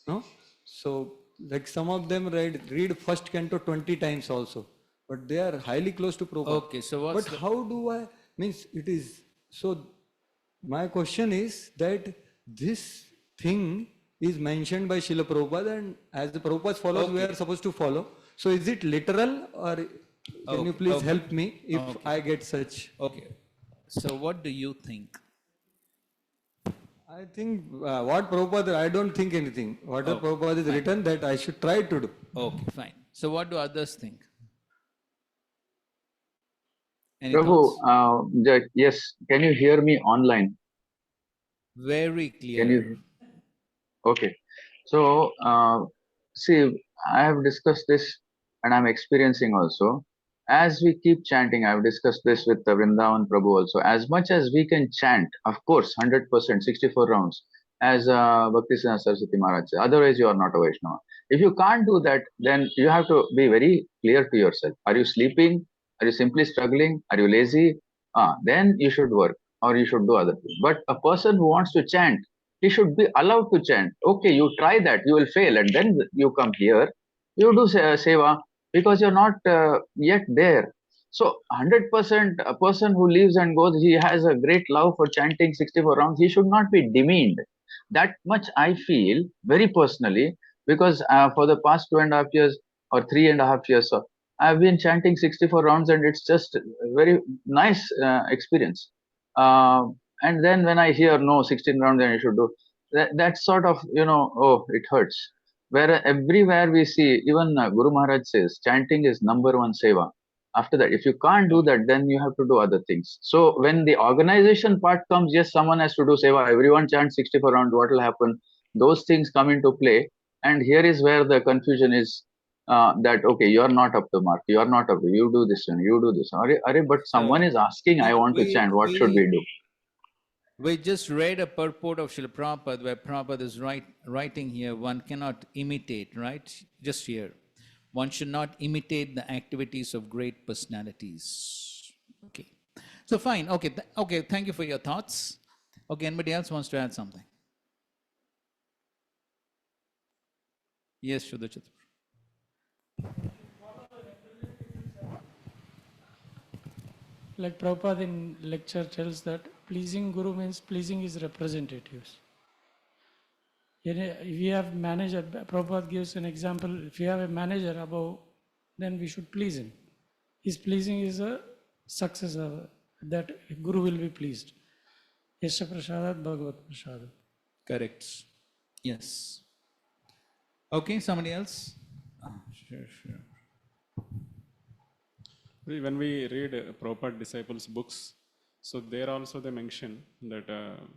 No? So like some of them read first canto 20 times also. But they are highly close to Prabhupada.
Okay, so what's
But how do I, means it is, so my question is that this thing is mentioned by Srila Prabhupada, and as the Prabhupada follows, we are supposed to follow. So is it literal, or can you please help me if I get such?
Okay. So what do you think?
I think what Prabhupada, I don't think anything. Whatever Prabhupada is written, that I should try to do.
Okay, fine. So what do others think? Any
Prabhu,
thoughts?
yes, can you hear me online?
Very
Can
clear.
you? Okay. So, see, I have discussed this and I'm experiencing also. As we keep chanting, I've discussed this with the Vrindavan Prabhu also. As much as we can chant, of course, 100%, 64 rounds, as Bhakti Siddhanta Saraswati Maharaj said. Otherwise, you are not a Vaishnava. If you can't do that, then you have to be very clear to yourself. Are you sleeping? Are you simply struggling? Are you lazy? Then you should work or you should do other things. But a person who wants to chant, he should be allowed to chant. Okay, you try that, you will fail, and then you come here, you do seva because you're not yet there. So 100% a person who lives and goes, he has a great love for chanting 64 rounds. He should not be demeaned. That much I feel very personally because for the past 2.5 years or 3.5 years, so I've been chanting 64 rounds and it's just a very nice experience. Uh, and then when I hear no 16 rounds and you should do that sort of, oh, it hurts. Where everywhere we see, even Guru Maharaj says, chanting is number one seva. After that, if you can't do that, then you have to do other things. So when the organization part comes, yes, someone has to do seva. Everyone chants 64 rounds. What will happen? Those things come into play, and here is where the confusion is that okay, you are not up to mark, you are not up to, you do this one, you do this one. But someone
So
is asking, I want to chant, what should we do?
we just read a purport of Srila Prabhupada where Prabhupada is writing here, one cannot imitate, right? Just here. One should not imitate the activities of great personalities. Okay. So fine. Okay. Okay. Thank you for your thoughts. Okay. Anybody else wants to add something? Yes, Shuddha.
Like Prabhupada in lecture tells that pleasing Guru means pleasing his representatives. If you have manager, Prabhupada gives an example, if you have a manager above, then we should please him. His pleasing is a success that Guru will be pleased. Yasha Prasadat Bhagavat Prasadat.
Correct. Yes. Okay, somebody else? Sure.
When we read Prabhupada disciples' books, so there also they mention that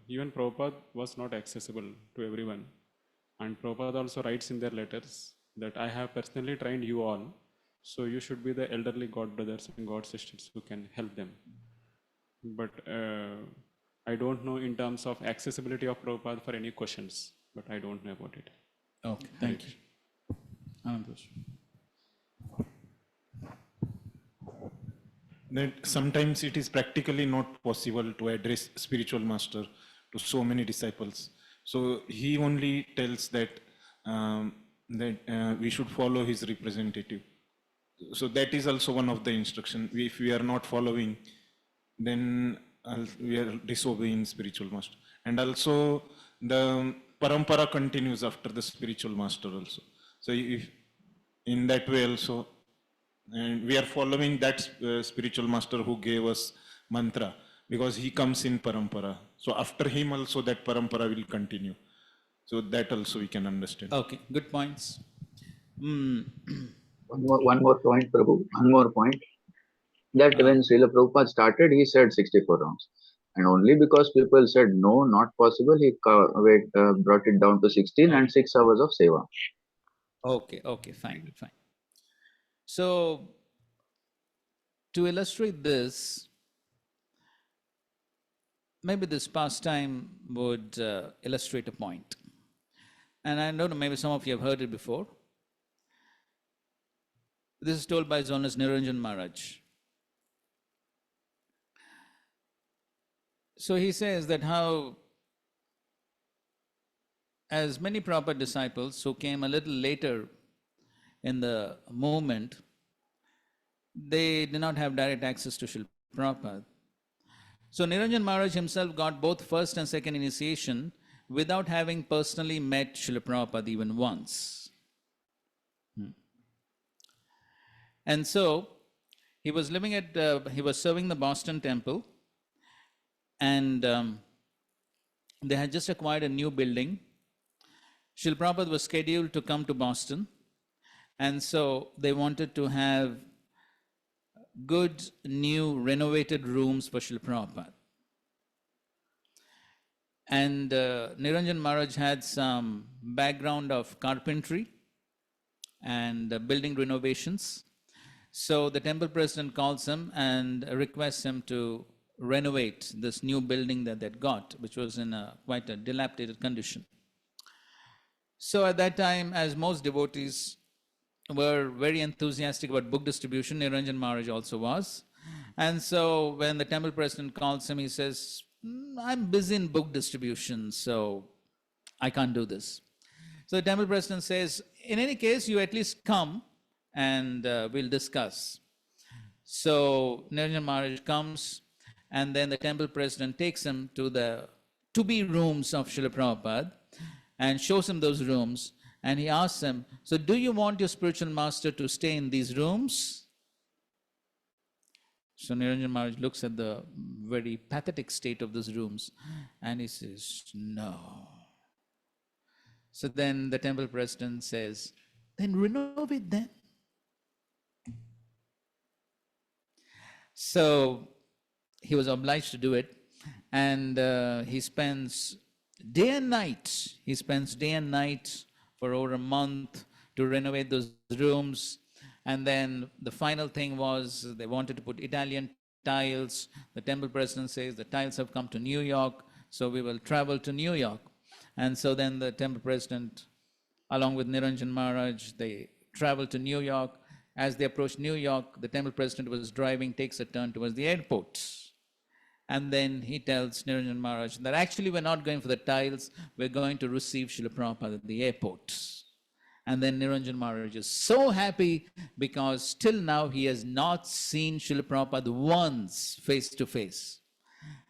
even Prabhupada was not accessible to everyone. And Prabhupada also writes in their letters that I have personally trained you all, so you should be the elderly god brothers and god sisters who can help them. But I don't know in terms of accessibility of Prabhupada for any questions, but I don't know about it.
Okay, thank you.
That sometimes it is practically not possible to address spiritual master to so many disciples. So he only tells that we should follow his representative. So that is also one of the instruction. If we are not following, then we are disobeying spiritual master. And also the parampara continues after the spiritual master also. So if in that way also, and we are following that spiritual master who gave us mantra, because he comes in parampara. So after him also that parampara will continue. So that also we can understand.
Okay, good points.
One more point, Prabhu. One more point. That when Srila Prabhupada started, he said 64 rounds. And only because people said no, not possible, he brought it down to 16 and 6 hours of seva.
Okay, fine. So, to illustrate this, maybe this pastime would illustrate a point. And I don't know, maybe some of you have heard it before. This is told by His Holiness Niranjan Maharaj. So he says that how, as many proper disciples who came a little later in the movement, they did not have direct access to Srila Prabhupada. So Niranjan Maharaj himself got both first and second initiation without having personally met Srila Prabhupada even once. And so he was living at, he was serving the Boston temple, and they had just acquired a new building. Srila Prabhupada was scheduled to come to Boston, and so they wanted to have good, new, renovated rooms for Srila Prabhupada. And Niranjan Maharaj had some background of carpentry and building renovations. So the temple president calls him and requests him to renovate this new building that they'd got, which was in quite a dilapidated condition. So at that time, as most devotees were very enthusiastic about book distribution, Niranjan Maharaj also was. And so when the temple president calls him, he says, I'm busy in book distribution, so I can't do this. So the temple president says, in any case, you at least come and we'll discuss. So Niranjan Maharaj comes, and then the temple president takes him to the to-be rooms of Srila Prabhupada and shows him those rooms. And he asks him, so do you want your spiritual master to stay in these rooms? So Niranjan Maharaj looks at the very pathetic state of those rooms and he says, no. So then the temple president says, then renovate them. So he was obliged to do it, and he spends day and night for over a month to renovate those rooms. And then the final thing was they wanted to put Italian tiles. The temple president says the tiles have come to New York, so we will travel to New York. And so then the temple president, along with Niranjan Maharaj, they traveled to New York. As they approached New York, the temple president was driving, takes a turn towards the airport. And then he tells Niranjan Maharaj that actually we're not going for the tiles, we're going to receive Srila Prabhupada at the airport. And then Niranjan Maharaj is so happy because till now he has not seen Srila Prabhupada once face to face.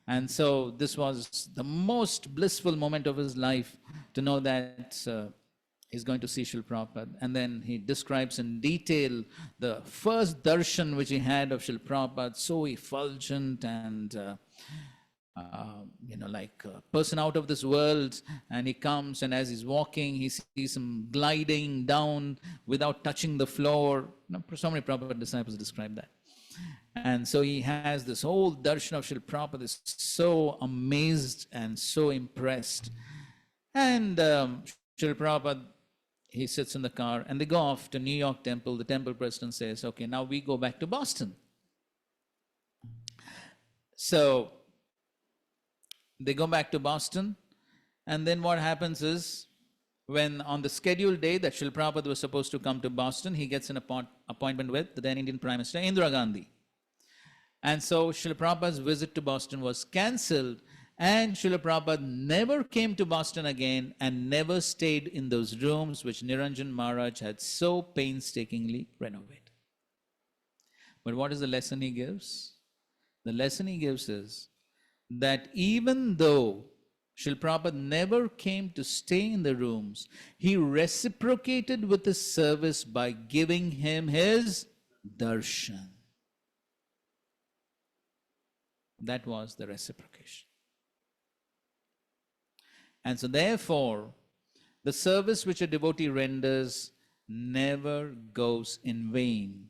And so this was the most blissful moment of his life to know that he's going to see Srila Prabhupada. And then he describes in detail the first darshan which he had of Srila Prabhupada, so effulgent and like a person out of this world. And he comes, and as he's walking, he sees him gliding down without touching the floor. So many Prabhupada disciples describe that. And so he has this whole darshan of Srila Prabhupada, is so amazed and so impressed. And Srila Prabhupada, he sits in the car, and they go off to New York temple. The temple president says, okay, now we go back to Boston. So they go back to Boston, and then what happens is, when on the scheduled day that Srila Prabhupada was supposed to come to Boston, he gets an appointment with the then Indian Prime Minister, Indira Gandhi. And so Srila Prabhupada's visit to Boston was cancelled, and Srila Prabhupada never came to Boston again and never stayed in those rooms which Niranjan Maharaj had so painstakingly renovated. But what is the lesson he gives? The lesson he gives is that even though Srila Prabhupada never came to stay in the rooms, he reciprocated with his service by giving him his darshan. That was the reciprocation. And so therefore, the service which a devotee renders never goes in vain.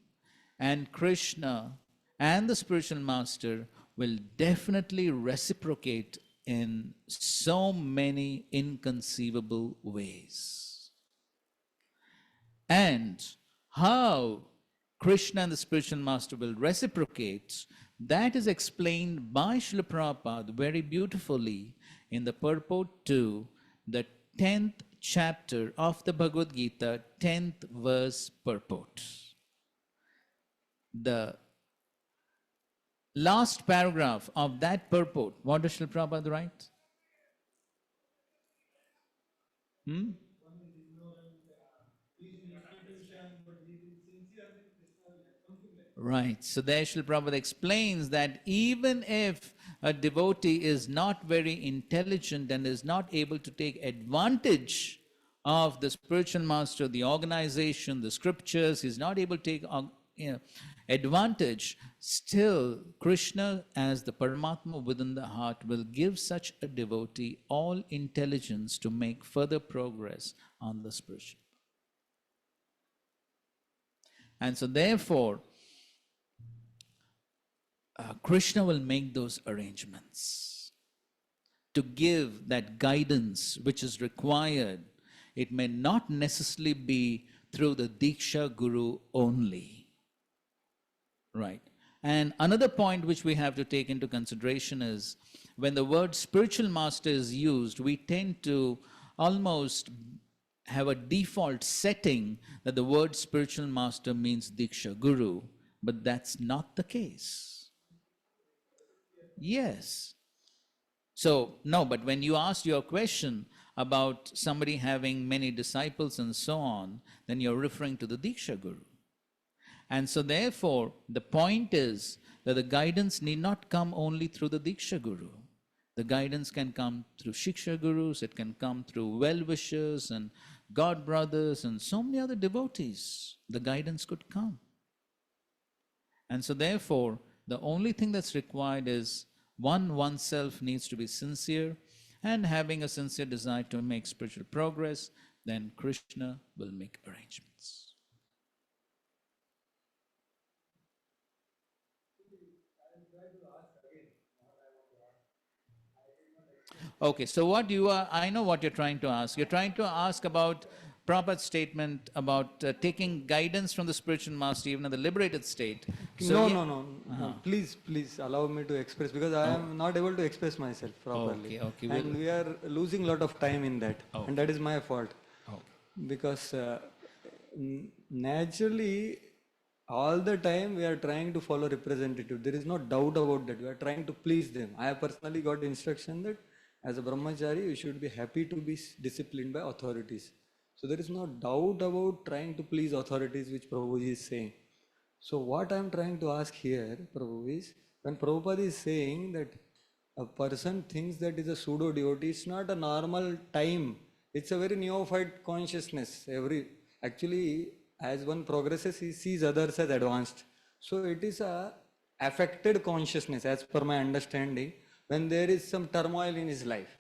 And Krishna and the spiritual master will definitely reciprocate in so many inconceivable ways. And how Krishna and the spiritual master will reciprocate, that is explained by Srila Prabhupada very beautifully in the purport to the 10th chapter of the Bhagavad Gita, 10th verse purport. The last paragraph of that purport, what does Srila Prabhupada write? Right. So there Srila Prabhupada explains that even if a devotee is not very intelligent and is not able to take advantage of the spiritual master, the organization, the scriptures, he's not able to take advantage, still Krishna as the Paramatma within the heart will give such a devotee all intelligence to make further progress on the spiritual. And so therefore, Krishna will make those arrangements to give that guidance which is required. It may not necessarily be through the Diksha Guru only. Right. And another point which we have to take into consideration is when the word spiritual master is used, we tend to almost have a default setting that the word spiritual master means Diksha Guru, but that's not the case. Yes. So, no, but when you asked your question about somebody having many disciples and so on, then you're referring to the Diksha Guru. And so therefore, the point is that the guidance need not come only through the Diksha Guru. The guidance can come through Shiksha Gurus, it can come through well-wishers and God brothers and so many other devotees. The guidance could come. And so therefore, the only thing that's required is oneself needs to be sincere, and having a sincere desire to make spiritual progress, then Krishna will make arrangements. Okay, so what you are, I know what you're trying to ask. You're trying to ask about Prabhupada's statement about taking guidance from the spiritual master even in the liberated state.
No,
yeah-
no, no, no. Please, please allow me to express because I am not able to express myself properly.
Okay,
And we are losing a lot of time in that. And that is my fault. Because naturally, all the time we are trying to follow representative. There is no doubt about that. We are trying to please them. I have personally got instruction that as a brahmachari, you should be happy to be disciplined by authorities. So there is no doubt about trying to please authorities, which Prabhuji is saying. So what I am trying to ask here, Prabhu, is when Prabhupada is saying that a person thinks that is a pseudo devotee, it's not a normal time. It's a very neophyte consciousness. Actually, as one progresses, he sees others as advanced. So it is a affected consciousness, as per my understanding, when there is some turmoil in his life,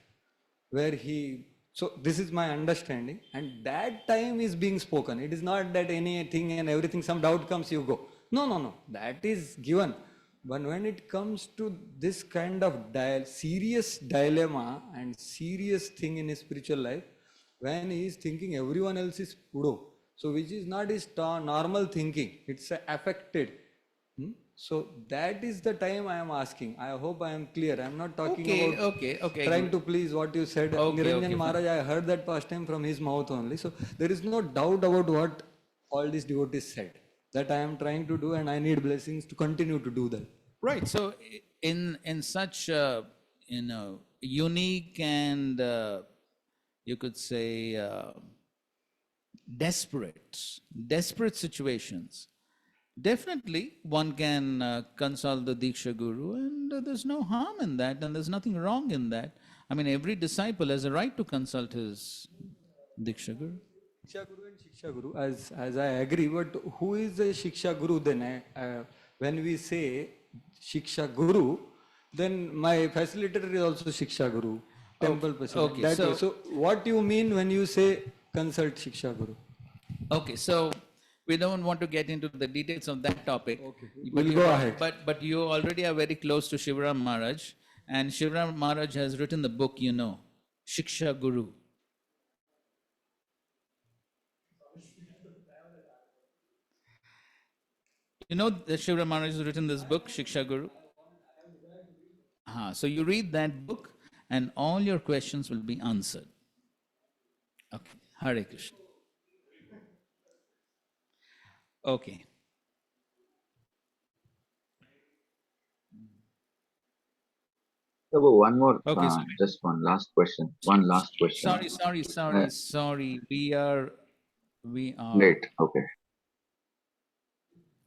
where he. So this is my understanding, and that time is being spoken. It is not that anything and everything, some doubt comes, you go. No, no, no. That is given. But when it comes to this kind of serious dilemma and serious thing in his spiritual life, when he is thinking everyone else is puro, so which is not his normal thinking, it's affected. So that is the time I am asking. I hope I am clear. I am not talking about trying to please what you said. Niranjan Maharaj, I heard that past time from his mouth only. So there is no doubt about what all these devotees said. That I am trying to do, and I need blessings to continue to do that.
Right. So in such unique and you could say desperate situations, definitely one can consult the Diksha Guru, and there's no harm in that, and there's nothing wrong in that. I mean, every disciple has a right to consult his Diksha Guru.
Shiksha Guru and Shiksha Guru, as I agree, but who is a Shiksha Guru then? When we say Shiksha Guru, then my facilitator is also Shiksha Guru, temple president.
Okay,
So what you mean when you say consult Shiksha Guru?
Okay, so we don't want to get into the details of that topic.
Okay,
but
we'll go ahead.
But you already are very close to Shivaram Maharaj, and Shivaram Maharaj has written the book, Shiksha Guru. You know that Shivaram Maharaj has written this book, Shiksha Guru? So you read that book and all your questions will be answered. Okay, Hare Krishna. Okay.
So one more,
Okay, sorry.
just one last question. One last question.
Sorry. We are
Late. Okay.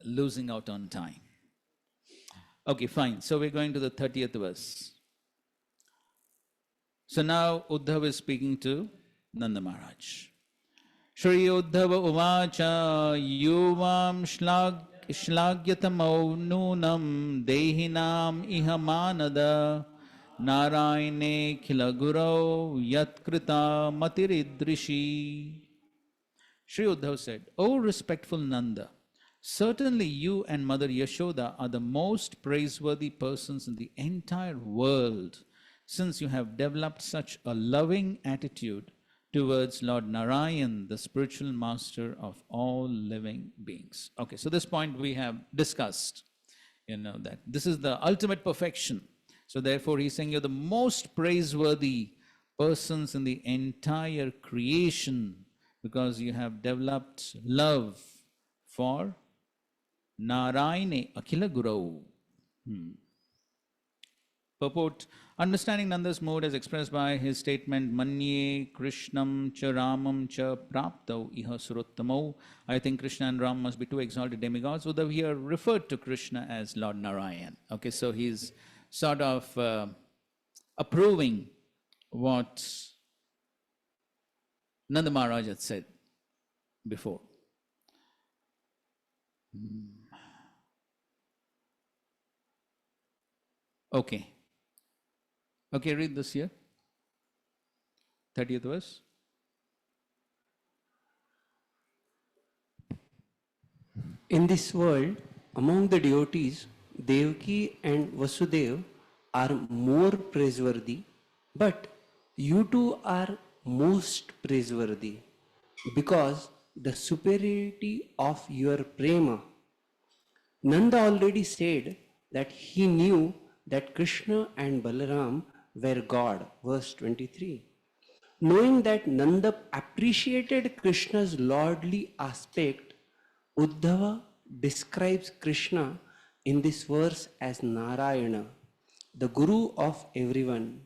losing out on time. Okay, fine. So we're going to the 30th verse. So now Uddhava is speaking to Nanda Maharaj. Shri Uddhava Uvacha Yuvam Shlagyatamau Nunam Dehinam Ihamanada Narayane Khilagurau Yatkrita Matiridrishi. Shri Uddhav said, O respectful Nanda, certainly you and Mother Yashoda are the most praiseworthy persons in the entire world, since you have developed such a loving attitude towards Lord Narayan, the spiritual master of all living beings. Okay, so this point we have discussed, that this is the ultimate perfection. So therefore he's saying you're the most praiseworthy persons in the entire creation because you have developed love for Narayane Akhila Guru. Purport: understanding Nanda's mood as expressed by his statement, Manye Krishnam cha Ramam cha praptau iha surottamo. I think Krishna and Ram must be two exalted demigods. Uddhav here referred to Krishna as Lord Narayan. Okay, so he's sort of approving what Nanda Maharaj had said before. Okay. Okay, read this here. 30th verse.
In this world, among the devotees, Devaki and Vasudev are more praiseworthy, but you two are most praiseworthy. because the superiority of your prema. Nanda already said that he knew that Krishna and Balaram were God, verse 23. Knowing that Nanda appreciated Krishna's lordly aspect, Uddhava describes Krishna in this verse as Narayana, the Guru of everyone,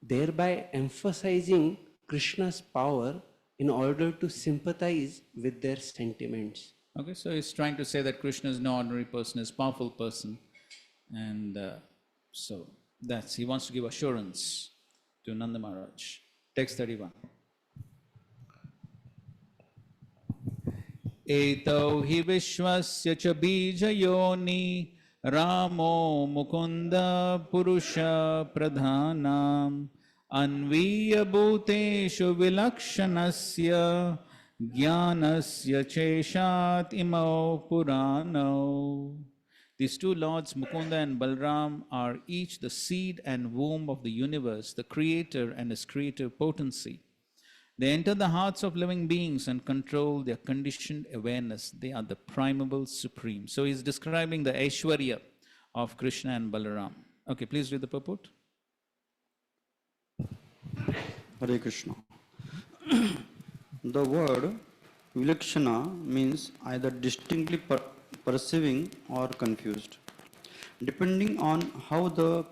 thereby emphasizing Krishna's power in order to sympathize with their sentiments.
Okay, so he's trying to say that Krishna is no ordinary person, is powerful person. And so that's, he wants to give assurance to Nanda Maharaj. Text 31. Etau hi vishwasya cha bija yoni Ramo mukunda purusha pradhanam Anviya bhuteshu vilakshanasya Jnanasya cheshat imau purano. These two lords, Mukunda and Balram, are each the seed and womb of the universe, the creator and his creative potency. They enter the hearts of living beings and control their conditioned awareness. They are the primeval supreme. So he's describing the Aishwarya of Krishna and Balaram. Okay, please read the purport.
Hare Krishna. The word vilakshana means either distinctly perceiving or confused, depending on how the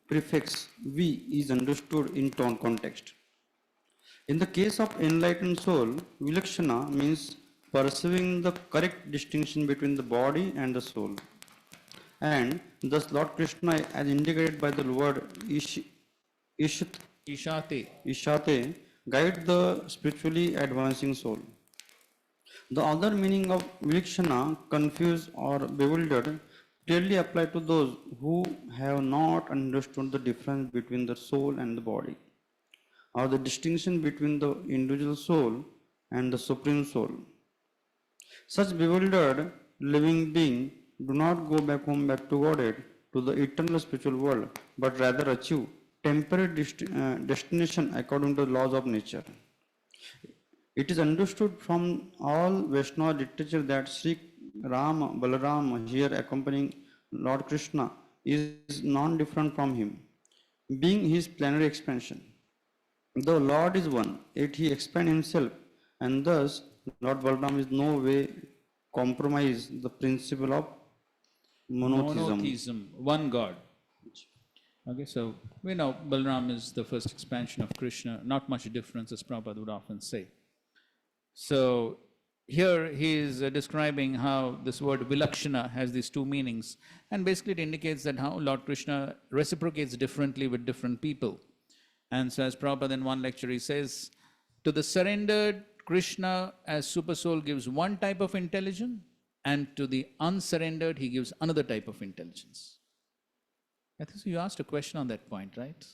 prefix vi is understood in tone context. In the case of enlightened soul, vilakshana means perceiving the correct distinction between the body and the soul. And thus Lord Krishna, as indicated by the word Ishate, guide the spiritually advancing soul. The other meaning of vilakshana, confused or bewildered, clearly apply to those who have not understood the difference between the soul and the body, or the distinction between the individual soul and the supreme soul. Such bewildered living beings do not go back home, back to Godhead, to the eternal spiritual world, but rather achieve temporary destination according to the laws of nature. It is understood from all Vaishnava literature that Sri Rama, Balaram, here accompanying Lord Krishna, is non-different from him, being his plenary expansion. The Lord is one, yet he expands himself, and thus Lord Balaram is no way compromise the principle of monotheism.
One God. Okay, so we know Balaram is the first expansion of Krishna, not much difference, as Prabhupada would often say. So here he is describing how this word vilakshana has these two meanings, and basically it indicates that how Lord Krishna reciprocates differently with different people. And so as Prabhupada in one lecture he says, to the surrendered, Krishna as super soul gives one type of intelligence, and to the unsurrendered he gives another type of intelligence. I think so you asked a question on that point, right?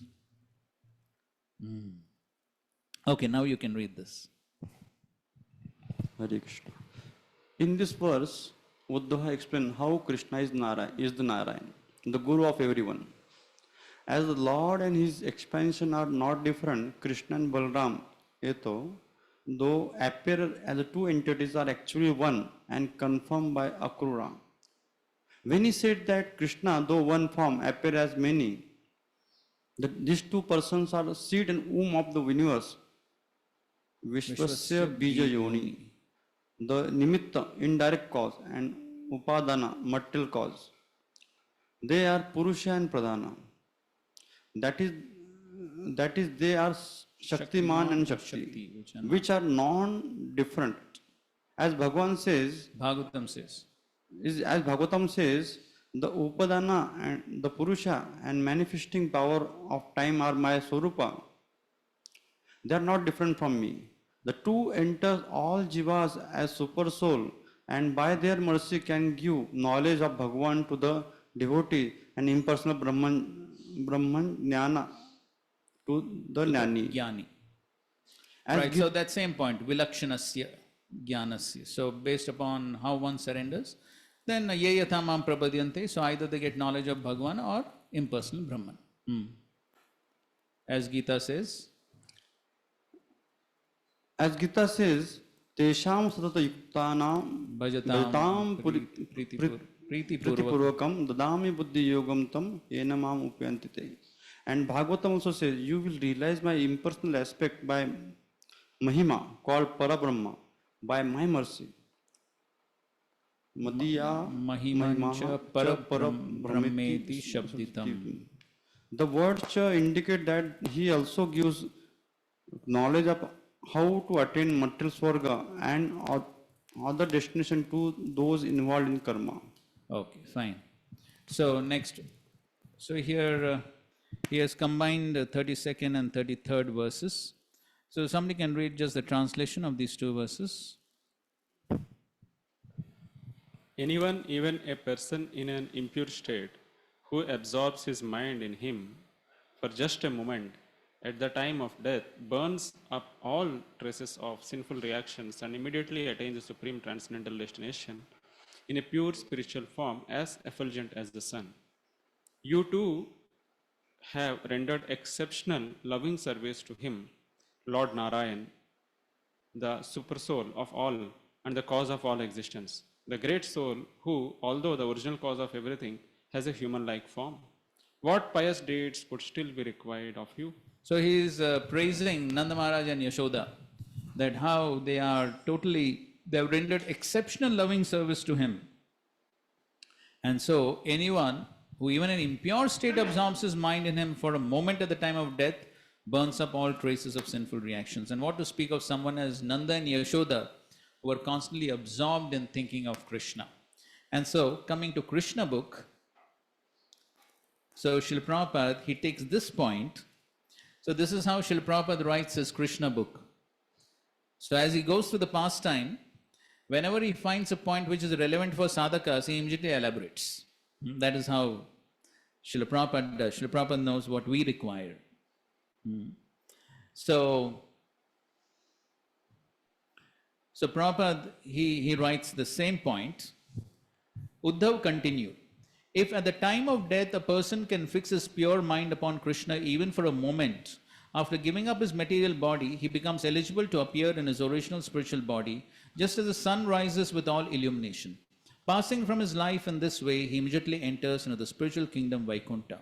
Okay, now you can read this.
Hare Krishna. In this verse, Uddhava explains how Krishna is the Narayan, the Guru of everyone. As the Lord and his expansion are not different, Krishna and Balaram, though appear as the two entities, are actually one and confirmed by Akrura. When he said that Krishna, though one form, appear as many, that these two persons are the seed and womb of the universe, Vishwasya Bija Yoni, the Nimitta, indirect cause, and Upadana, material cause. They are Purusha and Pradhana. That is, they are Shaktiman and Shakti, which are non-different. As Bhagavan says, as Bhagavatam says, the Upadana and the Purusha and manifesting power of time are my Swarupa. They are not different from me. The two enters all jivas as super soul, and by their mercy can give knowledge of Bhagavan to the devotee and impersonal Brahman Jnana to the Jnani.
Right, so that same point, vilakshanasya jnanasya. So based upon how one surrenders, then ye yathamam prapadyante, so either they get knowledge of Bhagavan or impersonal Brahman. As Gita says,
तेषां सततयुक्तानां भजतां प्रीतिपूर्वकं ददामि बुद्धियोगं तं येन माम् उपयन्ति ते. And Bhagavatam also says, you will realize my impersonal aspect by Mahima, called Parabrahma, by my mercy. Madiya
Mahimancha Parabrahmeti Shabditam.
The words indicate that he also gives knowledge of how to attain material swarga and other destination to those involved in karma.
Okay, fine. So next, so here he has combined 32nd and 33rd verses. So somebody can read just the translation of these two verses.
Anyone, even a person in an impure state, who absorbs his mind in him for just a moment, at the time of death, burns up all traces of sinful reactions and immediately attains the supreme transcendental destination in a pure spiritual form as effulgent as the sun. You too have rendered exceptional loving service to him, Lord Narayan, the super soul of all and the cause of all existence, the great soul who, although the original cause of everything, has a human-like form. What pious deeds would still be required of you?
So he is praising Nanda Maharaj and Yashoda, that how they have rendered exceptional loving service to him. And so anyone who even in impure state absorbs his mind in him for a moment at the time of death burns up all traces of sinful reactions. And what to speak of someone as Nanda and Yashoda, who are constantly absorbed in thinking of Krishna. And so coming to Krishna book, so Srila Prabhupada, he takes this point. So this is how Srila Prabhupada writes his Krishna book. So as he goes through the pastime, whenever he finds a point which is relevant for sadhakas, he immediately elaborates. That is how Srila Prabhupada does. Srila Prabhupada knows what we require. So Prabhupada, he writes the same point. Uddhav continued. If at the time of death a person can fix his pure mind upon Krishna even for a moment, after giving up his material body, he becomes eligible to appear in his original spiritual body, just as the sun rises with all illumination. Passing from his life in this way, he immediately enters into the spiritual kingdom Vaikuntha.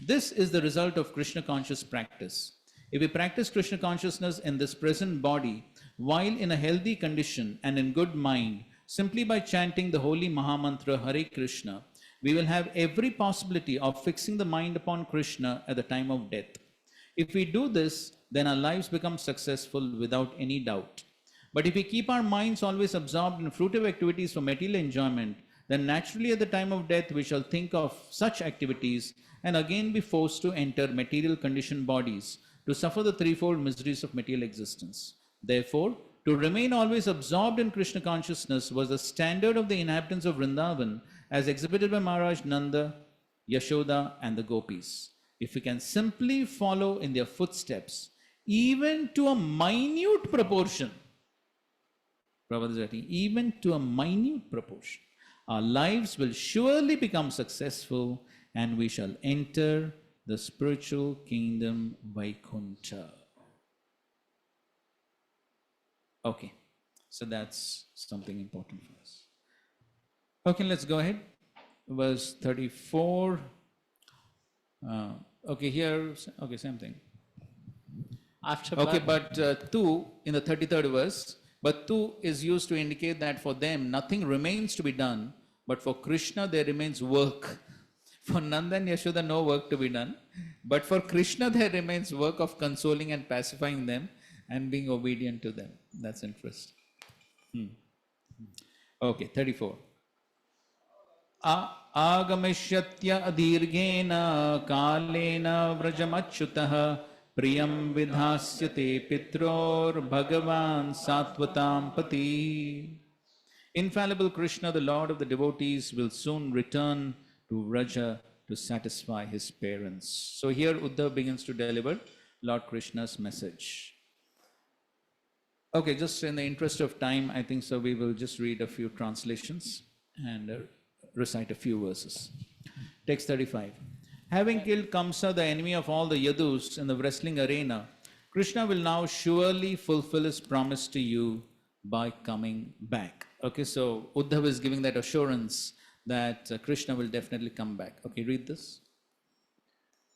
This is the result of Krishna conscious practice. If we practice Krishna consciousness in this present body, while in a healthy condition and in good mind, simply by chanting the holy Mahamantra Hare Krishna, we will have every possibility of fixing the mind upon Krishna at the time of death. If we do this, then our lives become successful without any doubt. But if we keep our minds always absorbed in fruitive activities for material enjoyment, then naturally at the time of death we shall think of such activities and again be forced to enter material conditioned bodies to suffer the threefold miseries of material existence. Therefore, to remain always absorbed in Krishna consciousness was the standard of the inhabitants of Vrindavan as exhibited by Maharaj Nanda, Yashoda and the gopis. If we can simply follow in their footsteps, even to a minute proportion, Prabhupada is writing, even to a minute proportion, our lives will surely become successful and we shall enter the spiritual kingdom Vaikuntha. Okay, so that's something important for us. Okay, let's go ahead. Verse 34. Okay, here, okay, same thing. Okay, but tu in the 33rd verse, but tu is used to indicate that for them nothing remains to be done, but for Krishna there remains work. For Nanda and Yashoda no work to be done, but for Krishna there remains work of consoling and pacifying them and being obedient to them. That's interesting. Okay, 34. Agamishyatya adirghena kalena vrajamachyutah priyam vidhasyate pitror bhagavan satvatam pati. Infallible Krishna, the Lord of the devotees, will soon return to Vraja to satisfy his parents. So here Uddhav begins to deliver Lord Krishna's message. Okay, just in the interest of time, I think so we will just read a few translations and recite a few verses. Text 35. Having killed Kamsa, the enemy of all the Yadus in the wrestling arena, Krishna will now surely fulfill his promise to you, by coming back. Okay, so Uddhava is giving that assurance that Krishna will definitely come back. Okay, read this.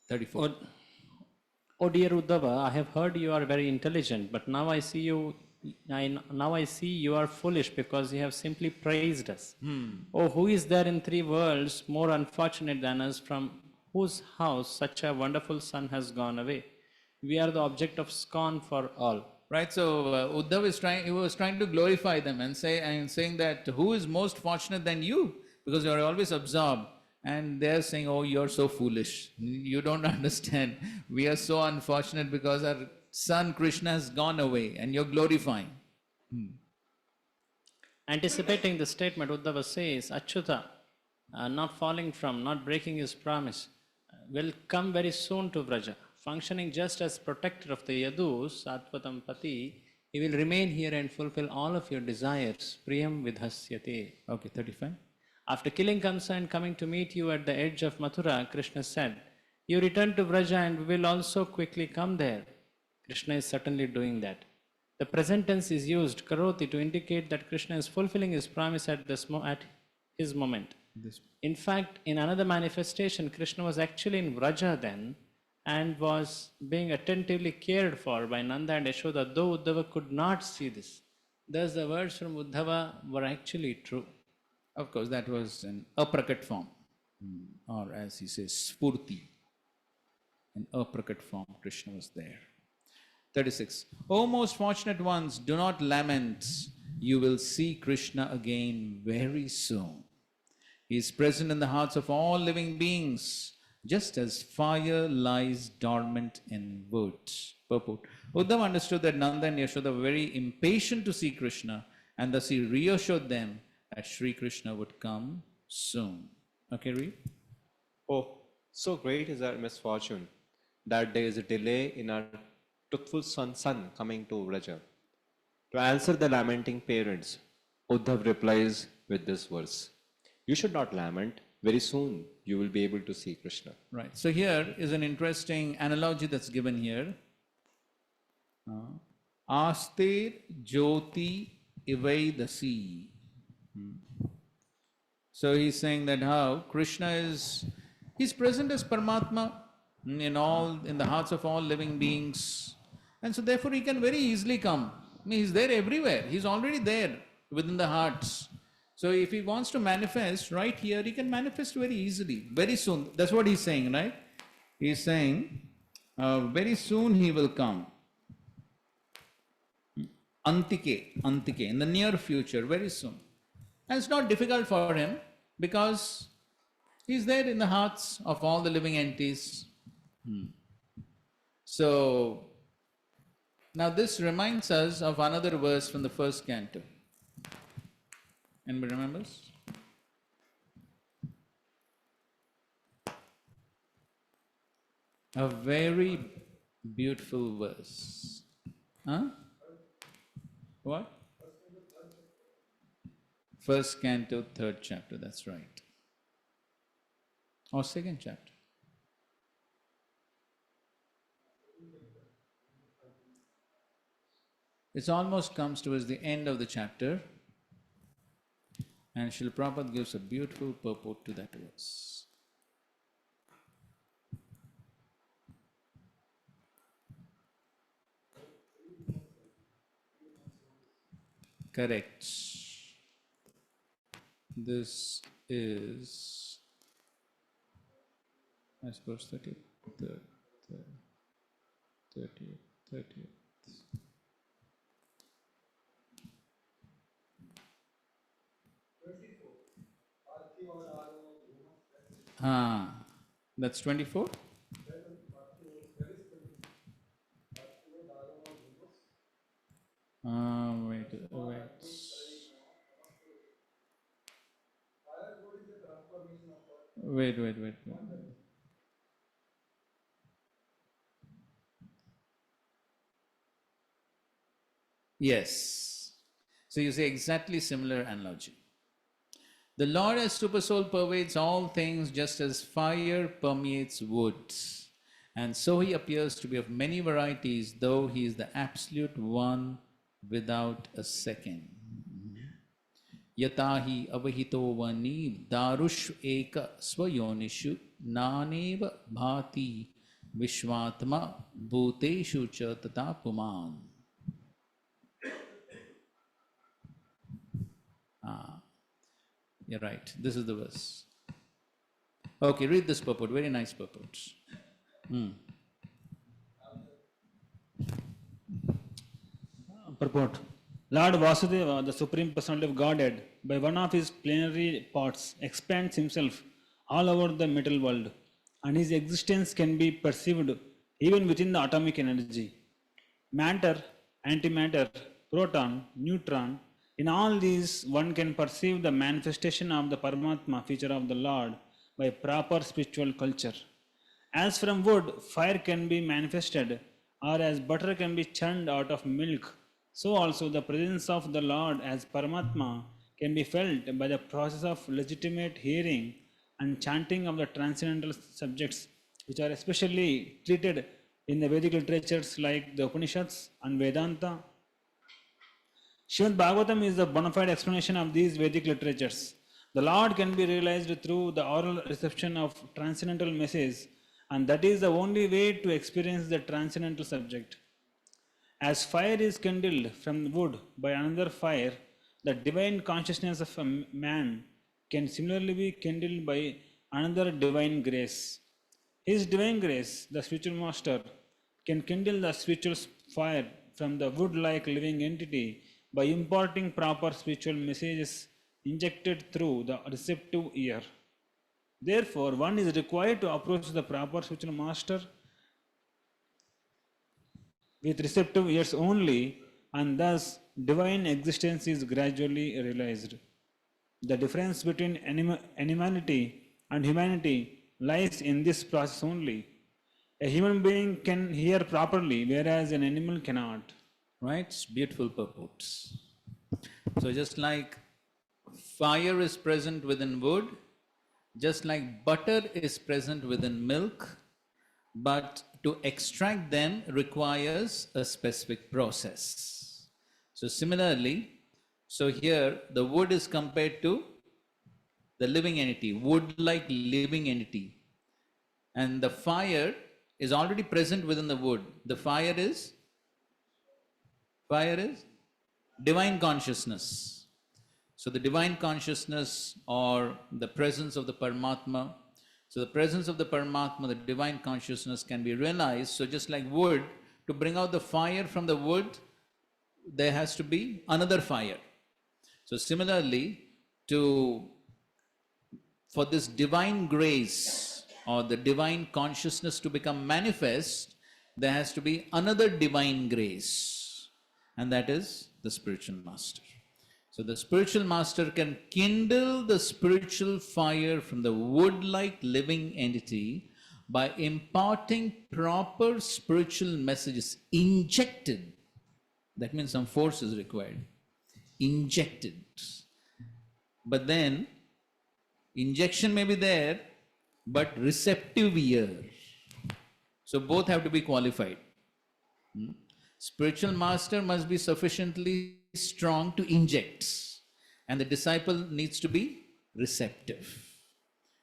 34.
O dear Uddhava, I have heard you are very intelligent, but now I see you are foolish because you have simply praised us. Oh, who is there in three worlds more unfortunate than us, from whose house such a wonderful son has gone away? We are the object of scorn for all.
Right, so Uddhav was trying to glorify them and saying that who is most fortunate than you, because you are always absorbed. And they're saying, oh, you're so foolish. You don't understand. We are so unfortunate because our son Krishna has gone away and you're glorifying.
Anticipating the statement, Uddhava says, Achyuta, not breaking his promise, will come very soon to Vraja. Functioning just as protector of the Yadus, Atvatam Pati, he will remain here and fulfill all of your desires. Priyam vidhasyate.
Okay, 35.
After killing Kamsa and coming to meet you at the edge of Mathura, Krishna said, you return to Vraja and we will also quickly come there. Krishna is certainly doing that. The present tense is used, karoti, to indicate that Krishna is fulfilling his promise at his moment. In fact, in another manifestation, Krishna was actually in Vraja then and was being attentively cared for by Nanda and Yashoda, though Uddhava could not see this. Thus, the words from Uddhava were actually true.
Of course, that was an aprakat form, or as he says, spurti. In aprakat form, Krishna was there. 36. O most fortunate ones, do not lament. You will see Krishna again very soon. He is present in the hearts of all living beings, just as fire lies dormant in wood. Purport. Uddhava understood that Nanda and Yashoda were very impatient to see Krishna, and thus he reassured them that Sri Krishna would come soon. Okay, read.
Oh, so great is our misfortune that there is a delay in our truthful son coming to Vraja. To answer the lamenting parents, Uddhav replies with this verse: you should not lament. Very soon you will be able to see Krishna.
Right. So here is an interesting analogy that's given here. Aster Jyoti Ivaidasi. So he's saying that how Krishna he's present as Paramatma in the hearts of all living beings. And so therefore he can very easily come. I mean, he's there everywhere. He's already there within the hearts. So if he wants to manifest right here, he can manifest very easily, very soon. That's what he's saying, right? He's saying, very soon he will come. Antike, in the near future, very soon. And it's not difficult for him because he's there in the hearts of all the living entities. So, now this reminds us of another verse from the first canto. Anybody remembers? A very beautiful verse. Huh? What? First canto, third chapter, that's right. Or second chapter. It almost comes towards the end of the chapter. And Srila Prabhupada gives a beautiful purport to that verse. Correct. This is, I suppose, 30th, 30th. That's 24? Wait. Wait. Yes. So you say exactly similar analogy. The Lord as Supersoul pervades all things just as fire permeates woods. And so he appears to be of many varieties, though he is the absolute one without a second. Yatahi avahito vani darush eka swayonishu naneva bhati vishwatma bhuteshu cha tata puman. You're right. This is the verse. Okay, read this purport. Very nice purport.
Purport. Lord Vasudeva, the Supreme Personality of Godhead, by one of his plenary parts, expands himself all over the material world, and his existence can be perceived even within the atomic energy. Matter, antimatter, proton, neutron, in all these, one can perceive the manifestation of the Paramatma feature of the Lord by proper spiritual culture. As from wood, fire can be manifested, or as butter can be churned out of milk, so also the presence of the Lord as Paramatma can be felt by the process of legitimate hearing and chanting of the transcendental subjects, which are especially treated in the Vedic literatures like the Upanishads and Vedanta. Srimad Bhagavatam is the bona fide explanation of these Vedic literatures. The Lord can be realized through the oral reception of transcendental message, and that is the only way to experience the transcendental subject. As fire is kindled from wood by another fire, the divine consciousness of a man can similarly be kindled by another divine grace. His divine grace, the spiritual master, can kindle the spiritual fire from the wood-like living entity by imparting proper spiritual messages injected through the receptive ear. Therefore, one is required to approach the proper spiritual master with receptive ears only, and thus divine existence is gradually realized. The difference between animality and humanity lies in this process only. A human being can hear properly, whereas an animal cannot.
Right? Beautiful purports. So just like fire is present within wood, just like butter is present within milk, but to extract them requires a specific process. So similarly, so here the wood is compared to the living entity, wood-like living entity. And the fire is already present within the wood. The fire is divine consciousness. So the divine consciousness or the presence of the Paramatma. So the presence of the Paramatma, the divine consciousness can be realized. So just like wood, to bring out the fire from the wood, there has to be another fire. So similarly, for this divine grace or the divine consciousness to become manifest, there has to be another divine grace, and that is the spiritual master. So the spiritual master can kindle the spiritual fire from the wood-like living entity by imparting proper spiritual messages injected. That means some force is required. Injected. But then, injection may be there, but receptive ear. So both have to be qualified. Spiritual master must be sufficiently strong to inject, and the disciple needs to be receptive.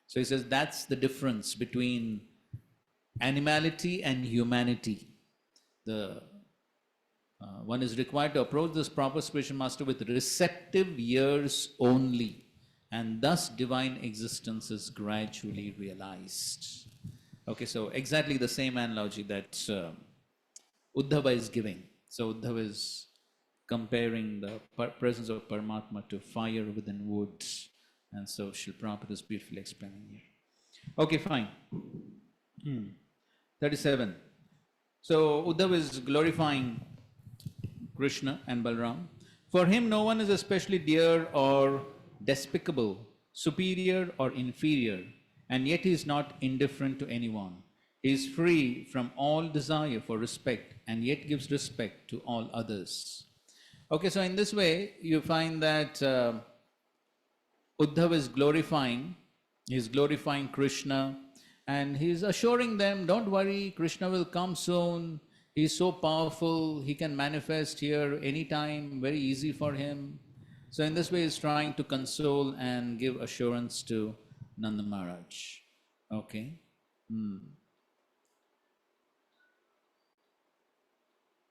So he says that's the difference between animality and humanity. The one is required to approach this proper spiritual master with receptive ears only, and thus divine existence is gradually realized. Okay, so exactly the same analogy that Uddhava is giving. So Uddhava is comparing the presence of Paramatma to fire within wood, and so Srila Prabhupada is beautifully explaining here. Okay, fine. 37. So Uddhava is glorifying Krishna and Balram. For him, no one is especially dear or despicable, superior or inferior, and yet he is not indifferent to anyone. He is free from all desire for respect, and yet gives respect to all others. Okay, so in this way, you find that Uddhava is glorifying Krishna, and he is assuring them, don't worry, Krishna will come soon. He's so powerful, he can manifest here anytime, very easy for him. So in this way, he's trying to console and give assurance to Nanda Maharaj. Okay. Hmm.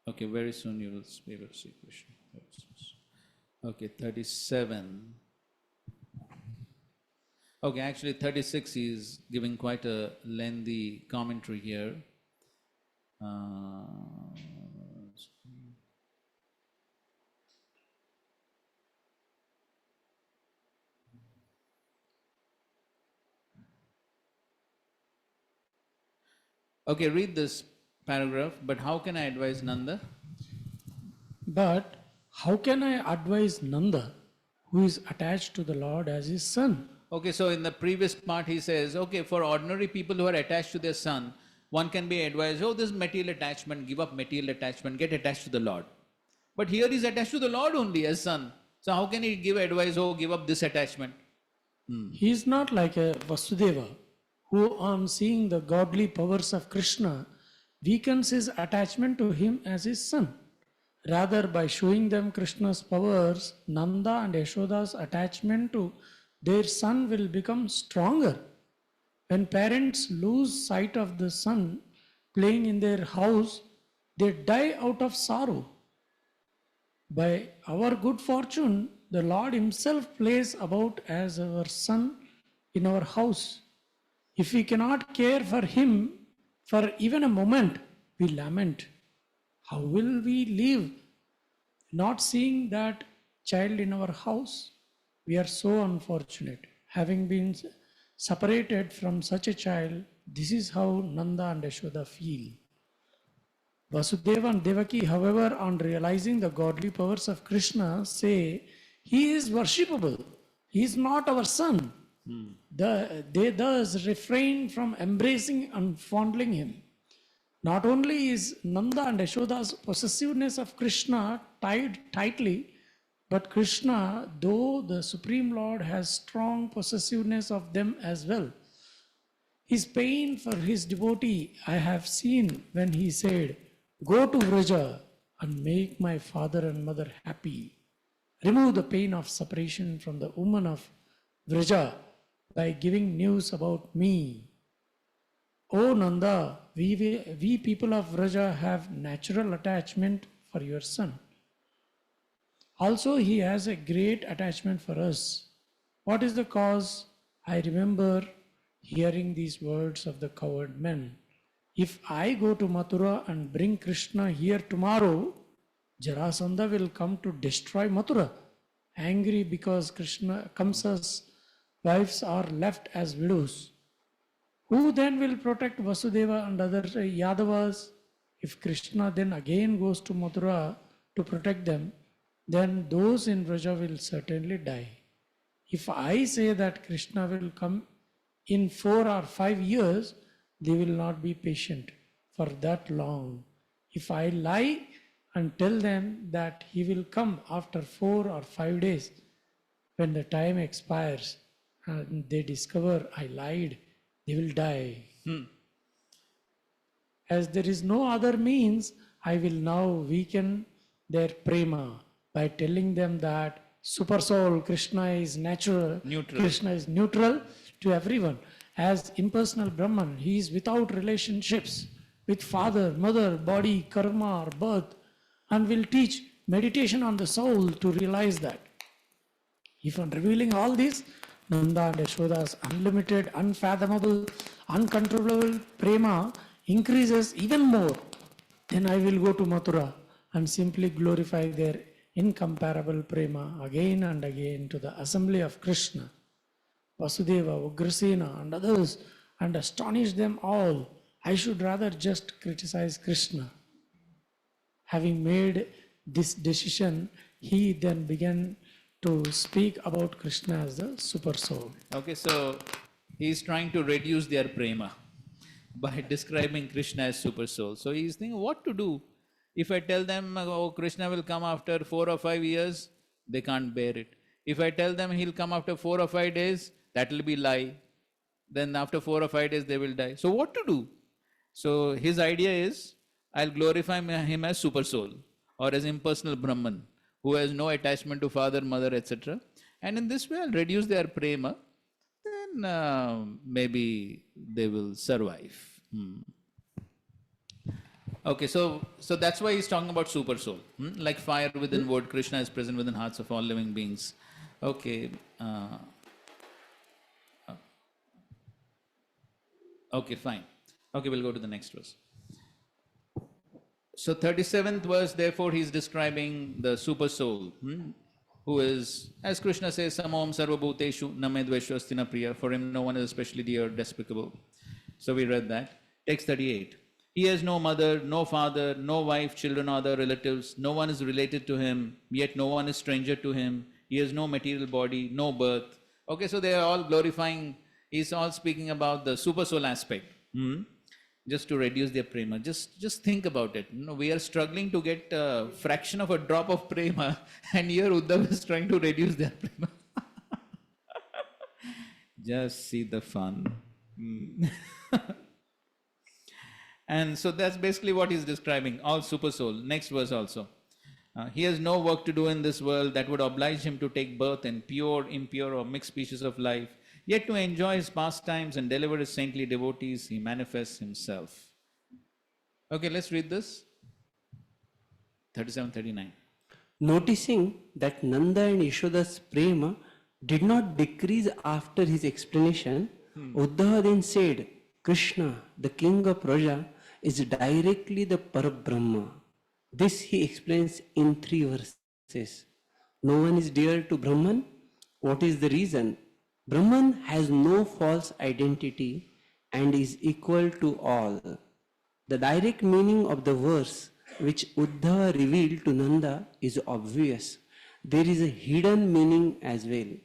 Okay, very soon you will be able to see Krishna. Okay, 37. Okay, actually 36 is giving quite a lengthy commentary here. Uh, okay, read this paragraph, but how can I advise Nanda?
But how can I advise Nanda, who is attached to the Lord as his son?
Okay, so in the previous part he says, okay, for ordinary people who are attached to their son, one can be advised, oh, this material attachment, give up material attachment, get attached to the Lord. But here he's attached to the Lord only as son. So how can he give advice, oh, give up this attachment?
He is not like a Vasudeva, who on seeing the godly powers of Krishna weakens his attachment to him as his son. Rather, by showing them Krishna's powers, Nanda and Yashoda's attachment to their son will become stronger. When parents lose sight of the son playing in their house, they die out of sorrow. By our good fortune, the Lord Himself plays about as our son in our house. If we cannot care for Him for even a moment, we lament. How will we live not seeing that child in our house? We are so unfortunate. Having been separated from such a child, this is how Nanda and Yashoda feel. Vasudeva and Devaki, however, on realizing the godly powers of Krishna, say, he is worshipable. He is not our son. They thus refrain from embracing and fondling him. Not only is Nanda and Yashoda's possessiveness of Krishna tied tightly, but Krishna, though the Supreme Lord, has strong possessiveness of them as well. His pain for his devotee I have seen when he said, go to Vraja and make my father and mother happy. Remove the pain of separation from the woman of Vraja by giving news about me. O Nanda, we people of Vraja have natural attachment for your son. Also, he has a great attachment for us. What is the cause? I remember hearing these words of the coward men. If I go to Mathura and bring Krishna here tomorrow, Jarasandha will come to destroy Mathura. Angry because Kamsa's wives are left as widows. Who then will protect Vasudeva and other Yadavas? If Krishna then again goes to Mathura to protect them, then those in Vraja will certainly die. If I say that Krishna will come in 4 or 5 years, they will not be patient for that long. If I lie and tell them that he will come after 4 or 5 days, when the time expires and they discover I lied, they will die. As there is no other means, I will now weaken their prema by telling them that super soul Krishna is neutral. Krishna is neutral to everyone. As impersonal Brahman, he is without relationships with father, mother, body, karma, or birth, and will teach meditation on the soul to realize that. If on revealing all this, Nanda and Yashoda's unlimited, unfathomable, uncontrollable prema increases even more, then I will go to Mathura and simply glorify their incomparable prema again and again to the assembly of Krishna, Vasudeva, Ugrasena, and others, and astonish them all. I should rather just criticize Krishna. Having made this decision, he then began to speak about Krishna as the super soul.
Okay, so he's trying to reduce their prema by describing Krishna as super soul. So he's thinking what to do. If I tell them, oh, Krishna will come after 4 or 5 years, they can't bear it. If I tell them he'll come after 4 or 5 days, that will be lie. Then after 4 or 5 days, they will die. So what to do? So his idea is I'll glorify him as super soul or as impersonal Brahman who has no attachment to father, mother, etc. And in this way, I'll reduce their prema, then maybe they will survive. Okay, so that's why he's talking about super soul. Like fire within wood, Krishna is present within hearts of all living beings. Okay. Okay, fine. Okay, we'll go to the next verse. So 37th verse, therefore, he's describing the super soul, who is, as Krishna says, Samom Sarvabhuteshu Name Dveshwastina Priya. For him, no one is especially dear, despicable. So we read that. Text 38. He has no mother, no father, no wife, children, or other relatives. No one is related to him, yet no one is stranger to him. He has no material body, no birth. Okay, so they are all glorifying, he's all speaking about the super soul aspect. Just to reduce their prema. Just think about it. We are struggling to get a fraction of a drop of prema, and here Uddhav is trying to reduce their prema. Just see the fun. And so that's basically what he's describing, all super soul. Next verse also. He has no work to do in this world that would oblige him to take birth in pure, impure, or mixed species of life. Yet to enjoy his pastimes and deliver his saintly devotees, he manifests himself. Okay, let's read this. 37, 39.
Noticing that Nanda and Yashoda's prema did not decrease after his explanation, Uddhava then said, Krishna, the king of Praja, is directly the Parabrahma. This he explains in 3 verses. No one is dear to Brahman. What is the reason? Brahman has no false identity and is equal to all. The direct meaning of the verse which Uddhava revealed to Nanda is obvious. There is a hidden meaning as well.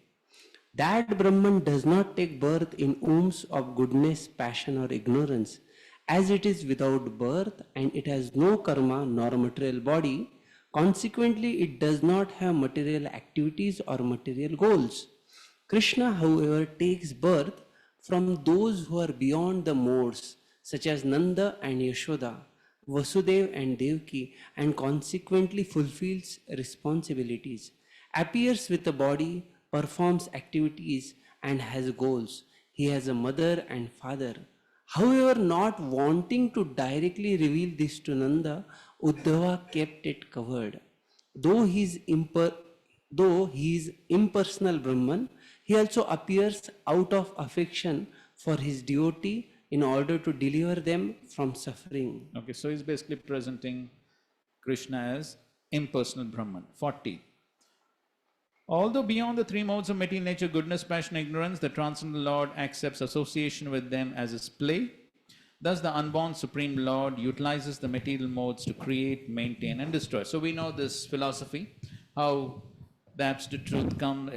That Brahman does not take birth in wombs of goodness, passion or ignorance. As it is without birth and it has no karma nor material body, consequently it does not have material activities or material goals. Krishna, however, takes birth from those who are beyond the modes, such as Nanda and Yashoda, Vasudeva and Devaki, and consequently fulfills responsibilities, appears with a body, performs activities, and has goals. He has a mother and father. However, not wanting to directly reveal this to Nanda, Uddhava kept it covered. Though he is impersonal Brahman, he also appears out of affection for his devotee in order to deliver them from suffering.
Okay, so he's basically presenting Krishna as impersonal Brahman. 40. Although beyond the 3 modes of material nature, goodness, passion, ignorance, the transcendental Lord accepts association with them as his play. Thus, the unborn Supreme Lord utilizes the material modes to create, maintain, and destroy. So we know this philosophy, how the absolute truth comes.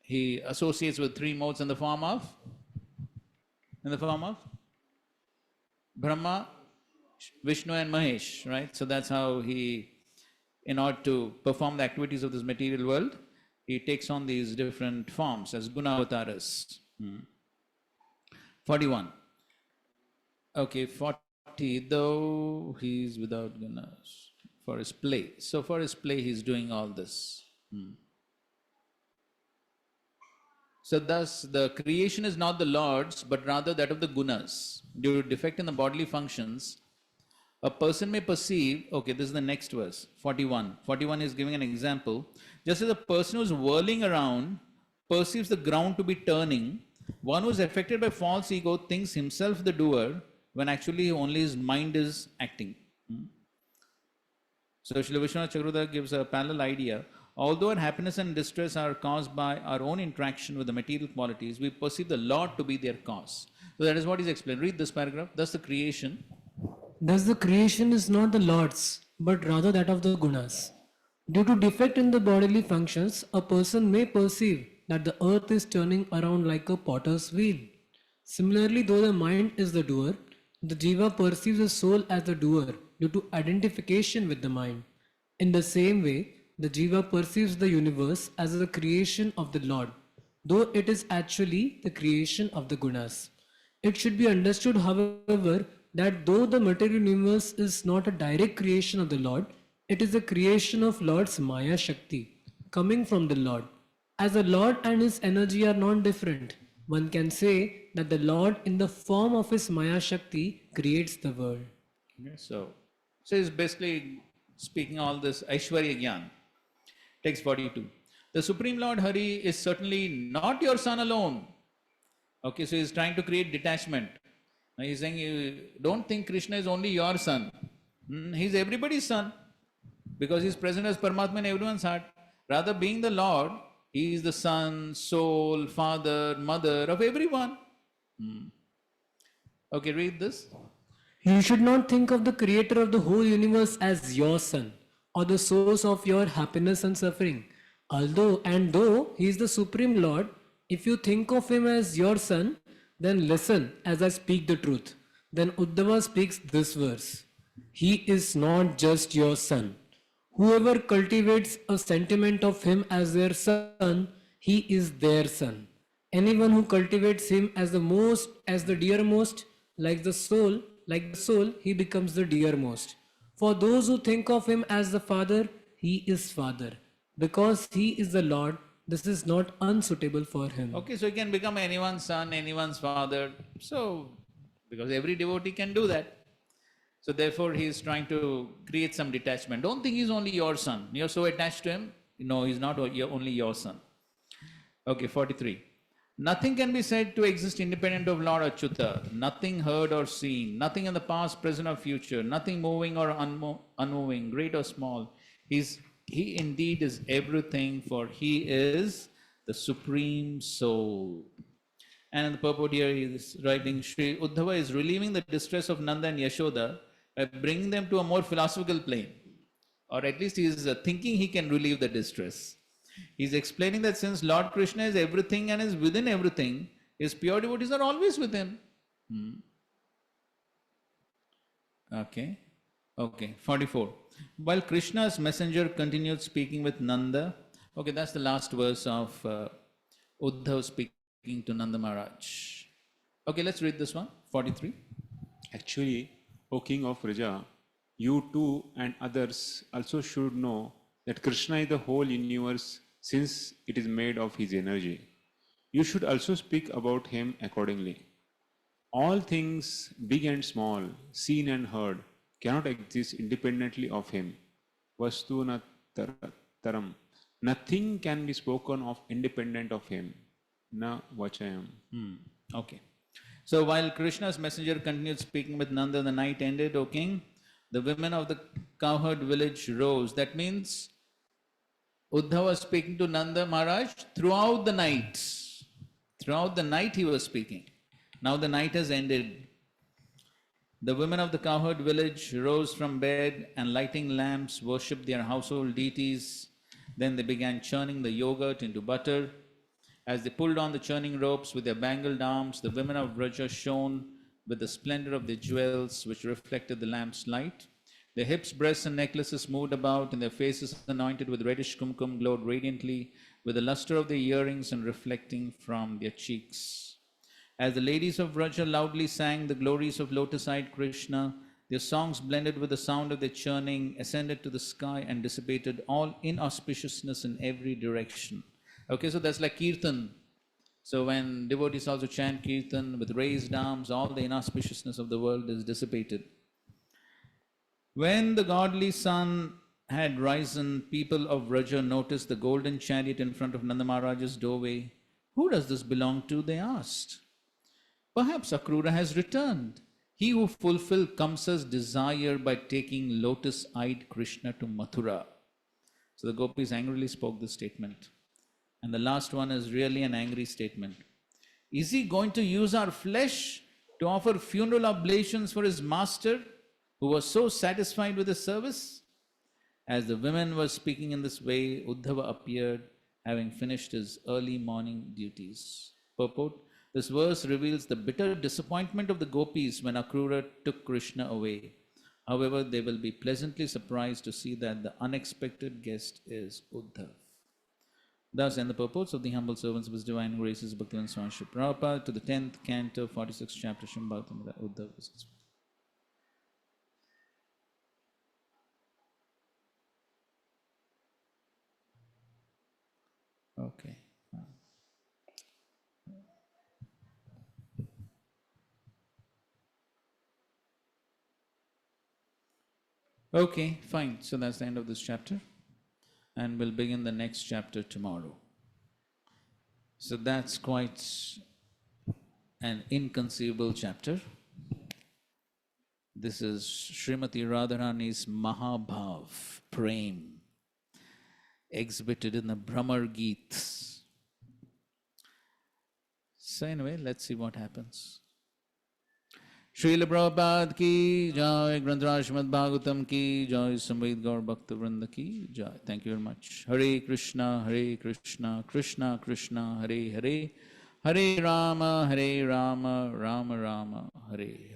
He associates with 3 modes in the form of Brahma, Vishnu, and Mahesh, right? So that's how he, in order to perform the activities of this material world, he takes on these different forms as Gunavataras. 41. Okay, 40, though he's without gunas, for his play. So for his play, he's doing all this. So thus, the creation is not the Lord's, but rather that of the gunas. Due to defect in the bodily functions, a person may perceive, okay, this is the next verse, 41. 41 is giving an example. Just as a person who's whirling around perceives the ground to be turning, one who is affected by false ego thinks himself the doer, when actually only his mind is acting. So Srila Vishwanath Chakravarti gives a parallel idea. Although our happiness and distress are caused by our own interaction with the material qualities, we perceive the Lord to be their cause. So that is what is explained. Read this paragraph. Thus the creation
is not the Lord's, but rather that of the gunas. Due to defect in the bodily functions, a person may perceive that the earth is turning around like a potter's wheel. Similarly, though the mind is the doer, the jiva perceives the soul as the doer due to identification with the mind. In the same way, the jiva perceives the universe as the creation of the Lord, though it is actually the creation of the gunas. It should be understood, however, that though the material universe is not a direct creation of the Lord, it is a creation of Lord's Maya Shakti, coming from the Lord. As the Lord and his energy are non-different, one can say that the Lord in the form of his Maya Shakti creates the world.
Okay, so he's basically speaking all this Aishwarya Gyan. Text 42. The Supreme Lord Hari is certainly not your son alone. Okay, so he's trying to create detachment. Now he's saying, you don't think Krishna is only your son. He's everybody's son because he's present as Paramatma in everyone's heart. Rather, being the Lord, he is the son, soul, father, mother of everyone. Okay, read this.
You should not think of the creator of the whole universe as your son or the source of your happiness and suffering. Though he is the supreme Lord, if you think of him as your son, then listen as I speak the truth. Then Uddhava speaks this verse. He is not just your son. Whoever cultivates a sentiment of him as their son, he is their son. Anyone who cultivates him as the dearmost, like the soul, he becomes the dearmost. For those who think of him as the father, he is father. Because he is the Lord, this is not unsuitable for him.
Okay, so he can become anyone's son, anyone's father. So, because every devotee can do that. So therefore he is trying to create some detachment. Don't think he's only your son. You're so attached to him. No, he's not only your son. Okay, 43. Nothing can be said to exist independent of Lord Achyuta. Nothing heard or seen. Nothing in the past, present or future. Nothing moving or unmoving, great or small. He indeed is everything, for he is the supreme soul. And in the purport here, he is writing, Sri Uddhava is relieving the distress of Nanda and Yashoda by bringing them to a more philosophical plane. Or at least he is thinking he can relieve the distress. He is explaining that since Lord Krishna is everything and is within everything, his pure devotees are always with him. Okay. Okay, 44. While Krishna's messenger continued speaking with Nanda, okay, that's the last verse of Uddhav speaking to Nanda Maharaj. Okay, let's read this one, 43.
Actually, O King of Raja, you too and others also should know that Krishna is the whole universe since it is made of his energy. You should also speak about him accordingly. All things, big and small, seen and heard, cannot exist independently of him. Vastuna taram. Nothing can be spoken of independent of him. Na vachayam.
Okay. So while Krishna's messenger continued speaking with Nanda, the night ended, O king. The women of the cowherd village rose. That means Uddhava was speaking to Nanda Maharaj throughout the night. Throughout the night he was speaking. Now the night has ended. The women of the cowherd village rose from bed and lighting lamps worshipped their household deities. Then they began churning the yogurt into butter. As they pulled on the churning ropes with their bangled arms, the women of Vraja shone with the splendor of their jewels, which reflected the lamp's light. Their hips, breasts, and necklaces moved about, and their faces, anointed with reddish kumkum, glowed radiantly with the luster of their earrings and reflecting from their cheeks. As the ladies of Vraja loudly sang the glories of lotus-eyed Krishna, their songs blended with the sound of their churning, ascended to the sky and dissipated all inauspiciousness in every direction. Okay, so that's like Kirtan. So when devotees also chant Kirtan with raised arms, all the inauspiciousness of the world is dissipated. When the godly sun had risen, people of Vraja noticed the golden chariot in front of Nanda Maharaj's doorway. Who does this belong to? They asked. Perhaps Akrura has returned. He who fulfilled Kamsa's desire by taking lotus-eyed Krishna to Mathura. So the gopis angrily spoke this statement. And the last one is really an angry statement. Is he going to use our flesh to offer funeral oblations for his master, who was so satisfied with his service? As the women were speaking in this way, Uddhava appeared, having finished his early morning duties. Purport: this verse reveals the bitter disappointment of the gopis when Akrura took Krishna away. However, they will be pleasantly surprised to see that the unexpected guest is Uddhav. Thus end the purports of the humble servants of His Divine Graces, Bhaktivedanta Swami Srila Prabhupada, to the 10th canto, 46th chapter, Shambhavitamrita Uddhava. Okay. Okay, fine. So that's the end of this chapter. And we'll begin the next chapter tomorrow. So that's quite an inconceivable chapter. This is Srimati Radharani's Mahabhav, Prem, exhibited in the Brahmar Geets. So anyway, let's see what happens. Srila Prabhupada ki jai, Grantaraj Srimad Bhagavatam ki jai, Samved Gaur Bhakta Vrinda ki jai. Thank you very much. Hare Krishna, Krishna Krishna, Hare Hare, Hare Rama, Rama Rama, Hare Hare.